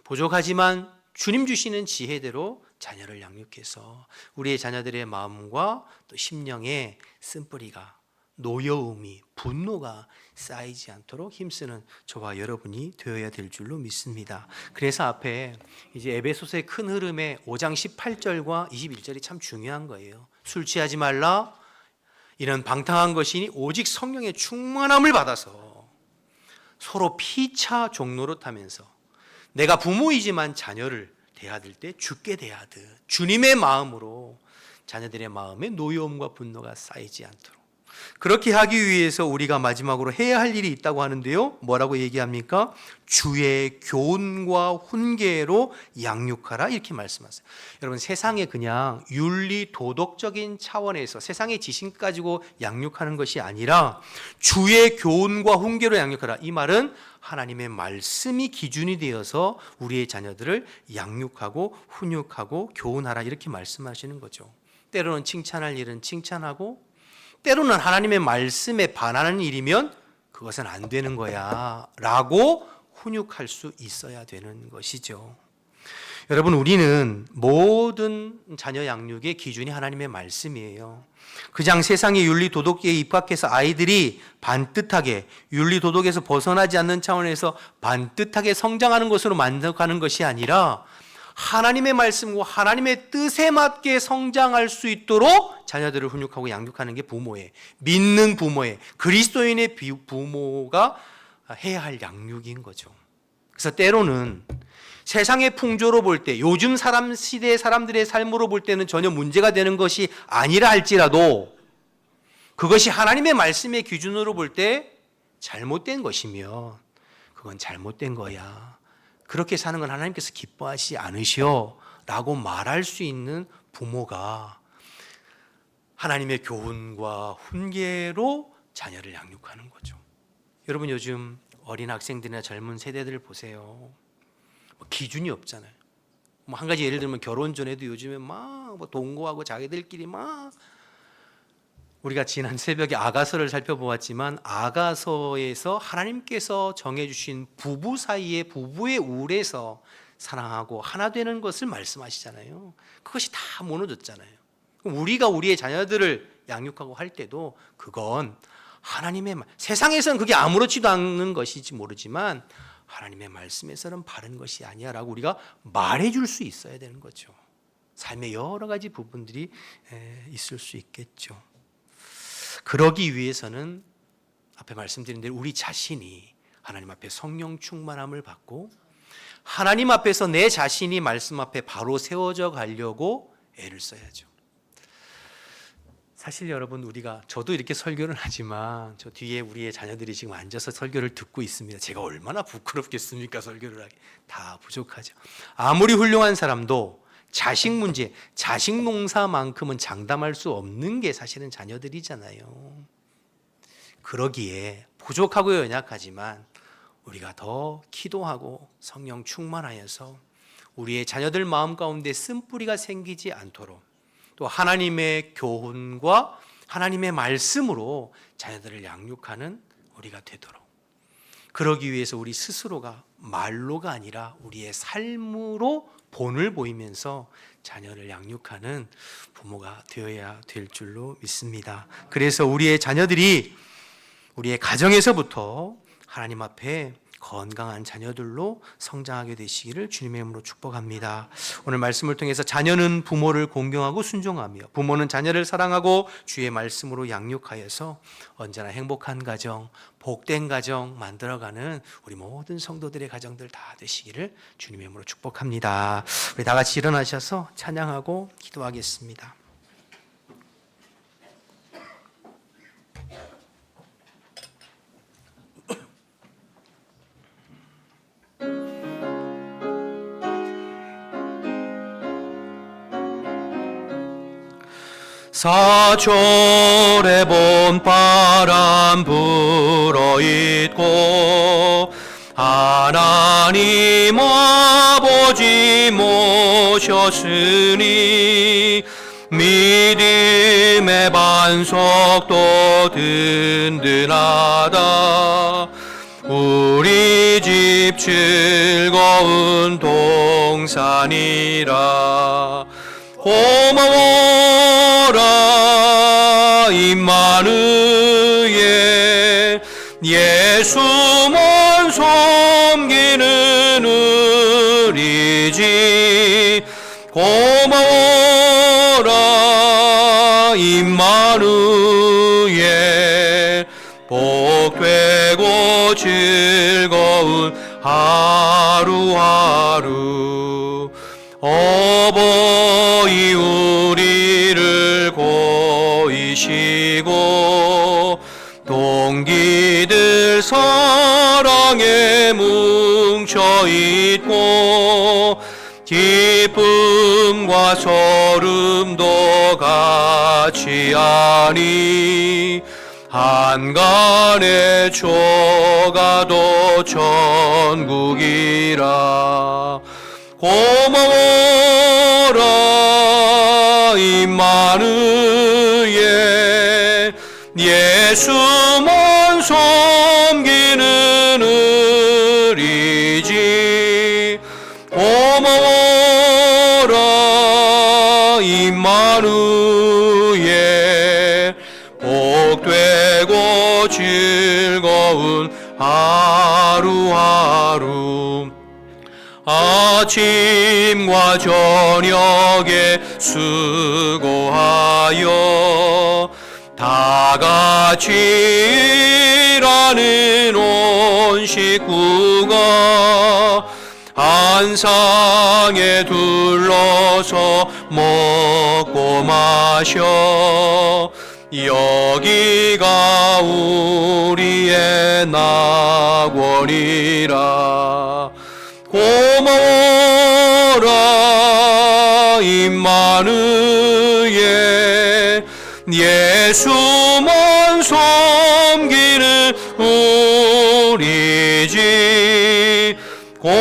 부족하지만 주님 주시는 지혜대로 자녀를 양육해서 우리의 자녀들의 마음과 또 심령에 쓴뿌리가, 노여움이, 분노가 쌓이지 않도록 힘쓰는 저와 여러분이 되어야 될 줄로 믿습니다. 그래서 앞에 이제 에베소서의 큰 흐름에 5장 18절과 21절이 참 중요한 거예요. 술 취하지 말라, 이런 방탕한 것이니 오직 성령의 충만함을 받아서 서로 피차 종로로 타면서 내가 부모이지만 자녀를 대하들 때 주께 대하듯 주님의 마음으로 자녀들의 마음에 노여움과 분노가 쌓이지 않도록, 그렇게 하기 위해서 우리가 마지막으로 해야 할 일이 있다고 하는데요, 뭐라고 얘기합니까? 주의 교훈과 훈계로 양육하라, 이렇게 말씀하세요. 여러분, 세상에 그냥 윤리 도덕적인 차원에서 세상의 지식 가지고 양육하는 것이 아니라 주의 교훈과 훈계로 양육하라, 이 말은 하나님의 말씀이 기준이 되어서 우리의 자녀들을 양육하고 훈육하고 교훈하라, 이렇게 말씀하시는 거죠. 때로는 칭찬할 일은 칭찬하고, 때로는 하나님의 말씀에 반하는 일이면 그것은 안 되는 거야 라고 훈육할 수 있어야 되는 것이죠. 여러분, 우리는 모든 자녀 양육의 기준이 하나님의 말씀이에요. 그냥 세상의 윤리 도덕계에 입각해서 아이들이 반듯하게 윤리 도덕에서 벗어나지 않는 차원에서 반듯하게 성장하는 것으로 만족하는 것이 아니라 하나님의 말씀과 하나님의 뜻에 맞게 성장할 수 있도록 자녀들을 훈육하고 양육하는 게 부모의, 믿는 부모의, 그리스도인의 부모가 해야 할 양육인 거죠. 그래서 때로는 세상의 풍조로 볼 때, 요즘 시대 사람들의 삶으로 볼 때는 전혀 문제가 되는 것이 아니라 할지라도 그것이 하나님의 말씀의 기준으로 볼 때 잘못된 것이면 그건 잘못된 거야. 그렇게 사는 건 하나님께서 기뻐하시지 않으시오 라고 말할 수 있는 부모가 하나님의 교훈과 훈계로 자녀를 양육하는 거죠. 여러분, 요즘 어린 학생들이나 젊은 세대들을 보세요. 기준이 없잖아요. 한 가지 예를 들면 결혼 전에도 요즘에 막 동거하고 자기들끼리 막, 우리가 지난 새벽에 아가서를 살펴보았지만 아가서에서 하나님께서 정해주신 부부 사이에 부부의 우울에서 사랑하고 하나 되는 것을 말씀하시잖아요. 그것이 다 무너졌잖아요. 우리가 우리의 자녀들을 양육하고 할 때도 그건 하나님의 세상에서는 그게 아무렇지도 않은 것이지 모르지만 하나님의 말씀에서는 바른 것이 아니야 라고 우리가 말해줄 수 있어야 되는 거죠. 삶의 여러 가지 부분들이 있을 수 있겠죠. 그러기 위해서는 앞에 말씀드린 대로 우리 자신이 하나님 앞에 성령 충만함을 받고 하나님 앞에서 내 자신이 말씀 앞에 바로 세워져 가려고 애를 써야죠. 사실 여러분, 저도 이렇게 설교를 하지만 저 뒤에 우리의 자녀들이 지금 앉아서 설교를 듣고 있습니다. 제가 얼마나 부끄럽겠습니까? 설교를 하기 다 부족하죠. 아무리 훌륭한 사람도 자식 문제, 자식 농사만큼은 장담할 수 없는 게 사실은 자녀들이잖아요. 그러기에 부족하고 연약하지만 우리가 더 기도하고 성령 충만하여서 우리의 자녀들 마음 가운데 쓴뿌리가 생기지 않도록 또 하나님의 교훈과 하나님의 말씀으로 자녀들을 양육하는 우리가 되도록, 그러기 위해서 우리 스스로가 말로가 아니라 우리의 삶으로 본을 보이면서 자녀를 양육하는 부모가 되어야 될 줄로 믿습니다. 그래서 우리의 자녀들이 우리의 가정에서부터 하나님 앞에 건강한 자녀들로 성장하게 되시기를 주님의 이름으로 축복합니다. 오늘 말씀을 통해서 자녀는 부모를 공경하고 순종하며 부모는 자녀를 사랑하고 주의 말씀으로 양육하여서 언제나 행복한 가정, 복된 가정 만들어가는 우리 모든 성도들의 가정들 다 되시기를 주님의 이름으로 축복합니다. 우리 다 같이 일어나셔서 찬양하고 기도하겠습니다. 사철의 봄바람 불어있고 하나님 아버지 모셨으니 믿음의 반석도 든든하다. 우리 집 즐거운 동산이라. 고마워라 임마누엘, 예수만 섬기는 우리 집. 고마워라 임마누엘, 복되고 즐거운 하루하루. 어버이 우리를 고이시고 동기들 사랑에 뭉쳐있고 기쁨과 소름도 같이 하니 한간의 초가도 천국이라. 고마워라 임마누엘, 예수만 섬기는 우리 집. 고마워라 후에 복되고 즐거운 하루하루 아침과 저녁에 수고하여 다같이 일하는 온 식구가 한 상에 둘러서 먹고 마셔 여기가 우리의 낙원이라. 고마워라 임마누엘 예수만 섬기는 우리 집. 고마워라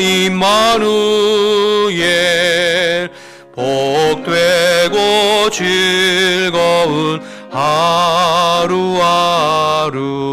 임마누엘 복되고 즐거운 하루하루.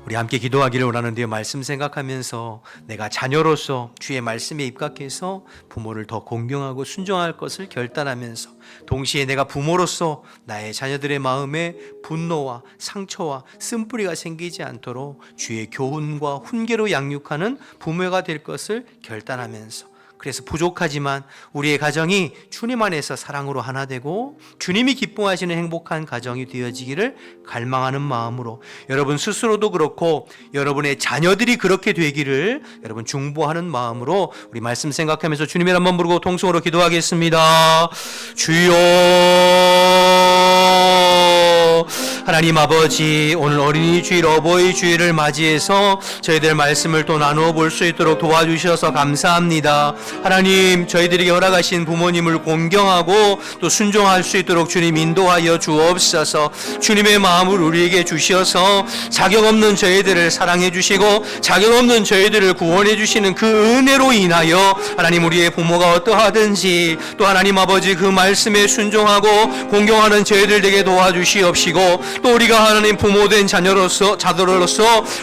우리 함께 기도하기를 원하는데요, 말씀 생각하면서 내가 자녀로서 주의 말씀에 입각해서 부모를 더 공경하고 순종할 것을 결단하면서 동시에 내가 부모로서 나의 자녀들의 마음에 분노와 상처와 쓴뿌리가 생기지 않도록 주의 교훈과 훈계로 양육하는 부모가 될 것을 결단하면서, 그래서 부족하지만 우리의 가정이 주님 안에서 사랑으로 하나 되고 주님이 기뻐하시는 행복한 가정이 되어지기를 갈망하는 마음으로, 여러분 스스로도 그렇고 여러분의 자녀들이 그렇게 되기를 여러분 중보하는 마음으로 우리 말씀 생각하면서 주님의 한번 부르고 통성으로 기도하겠습니다. 주여, 하나님 아버지, 오늘 어린이 주일, 어버이 주일을 맞이해서 저희들 말씀을 또 나누어 볼 수 있도록 도와주셔서 감사합니다. 하나님, 저희들에게 허락하신 부모님을 공경하고 또 순종할 수 있도록 주님 인도하여 주옵소서. 주님의 마음을 우리에게 주셔서 자격 없는 저희들을 사랑해 주시고 자격 없는 저희들을 구원해 주시는 그 은혜로 인하여 하나님, 우리의 부모가 어떠하든지 또 하나님 아버지 그 말씀에 순종하고 공경하는 저희들 되게 도와주시옵시고, 또 우리가 하나님 부모된 자녀로서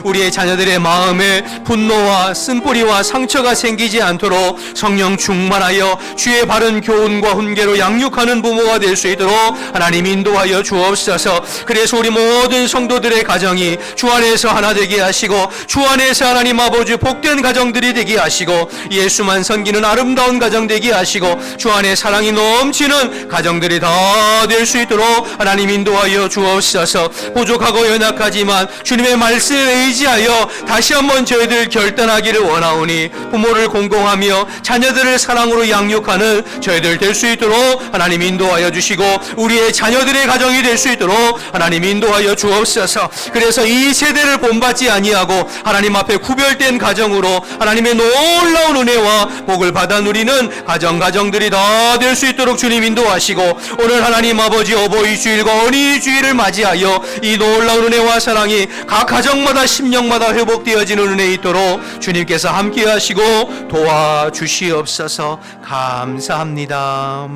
우리의 자녀들의 마음에 분노와 쓴뿌리와 상처가 생기지 않도록 성령 충만하여 주의 바른 교훈과 훈계로 양육하는 부모가 될 수 있도록 하나님 인도하여 주옵소서. 그래서 우리 모든 성도들의 가정이 주 안에서 하나 되게 하시고 주 안에서 하나님 아버지 복된 가정들이 되게 하시고 예수만 섬기는 아름다운 가정 되게 하시고 주 안에 사랑이 넘치는 가정들이 다 될 수 있도록 하나님 인도하여 주옵소서. 부족하고 연약하지만 주님의 말씀에 의지하여 다시 한번 저희들 결단하기를 원하오니 부모를 공경하며 자녀들을 사랑으로 양육하는 저희들 될 수 있도록 하나님 인도하여 주시고 우리의 자녀들의 가정이 될 수 있도록 하나님 인도하여 주옵소서. 그래서 이 세대를 본받지 아니하고 하나님 앞에 구별된 가정으로 하나님의 놀라운 은혜와 복을 받아 누리는 가정들이 다 될 수 있도록 주님 인도하시고, 오늘 하나님 아버지 어버이 주일과 어린이 주일을 맞이하여 이 놀라운 은혜와 사랑이 각 가정마다 심령마다 회복되어지는 은혜 있도록 주님께서 함께 하시고 도와주시옵소서. 감사합니다.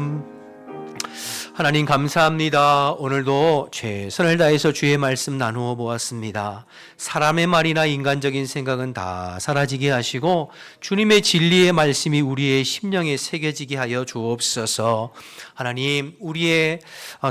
하나님 감사합니다. 오늘도 최선을 다해서 주의 말씀 나누어 보았습니다. 사람의 말이나 인간적인 생각은 다 사라지게 하시고 주님의 진리의 말씀이 우리의 심령에 새겨지게 하여 주옵소서. 하나님, 우리의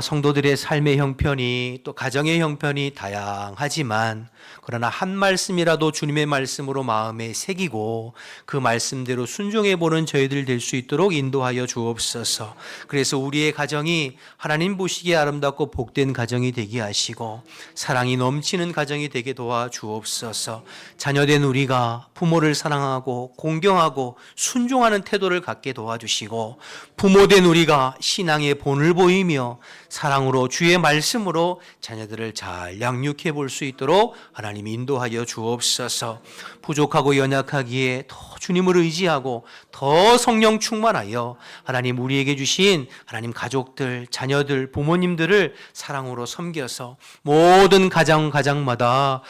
성도들의 삶의 형편이 또 가정의 형편이 다양하지만 그러나 한 말씀이라도 주님의 말씀으로 마음에 새기고 그 말씀대로 순종해 보는 저희들 될 수 있도록 인도하여 주옵소서. 그래서 우리의 가정이 하나님 보시기에 아름답고 복된 가정이 되게 하시고 사랑이 넘치는 가정이 되게 도와 주옵소서. 자녀된 우리가 부모를 사랑하고 공경하고 순종하는 태도를 갖게 도와주시고, 부모된 우리가 신앙의 본을 보이며 사랑으로 주의 말씀으로 자녀들을 잘 양육해 볼 수 있도록 하나님 인도하여 주옵소서. 부족하고 연약하기에 더 주님을 의지하고 더 성령 충만하여 하나님 우리에게 주신 하나님 가족들, 자녀들, 부모님들을 사랑으로 섬겨서 모든 가정마다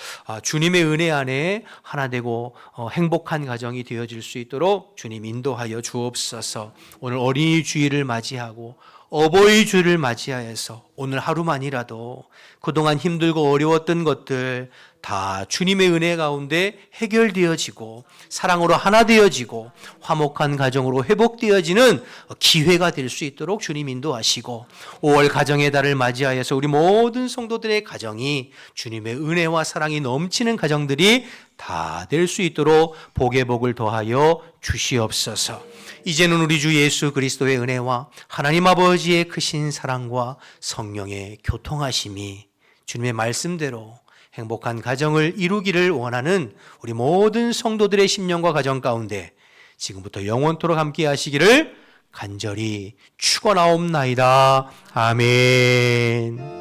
주님의 은혜 안에 하나 되고 행복한 가정이 되어질 수 있도록 주님 인도하여 주옵소서. 오늘 어린이 주일을 맞이하고 어버이 주일을 맞이하여서 오늘 하루만이라도 그동안 힘들고 어려웠던 것들 다 주님의 은혜 가운데 해결되어지고 사랑으로 하나 되어지고 화목한 가정으로 회복되어지는 기회가 될 수 있도록 주님 인도하시고 5월 가정의 달을 맞이하여서 우리 모든 성도들의 가정이 주님의 은혜와 사랑이 넘치는 가정들이 다 될 수 있도록 복의 복을 더하여 주시옵소서. 이제는 우리 주 예수 그리스도의 은혜와 하나님 아버지의 크신 사랑과 성령의 교통하심이 주님의 말씀대로 행복한 가정을 이루기를 원하는 우리 모든 성도들의 심령과 가정 가운데 지금부터 영원토록 함께 하시기를 간절히 축원하옵나이다. 아멘.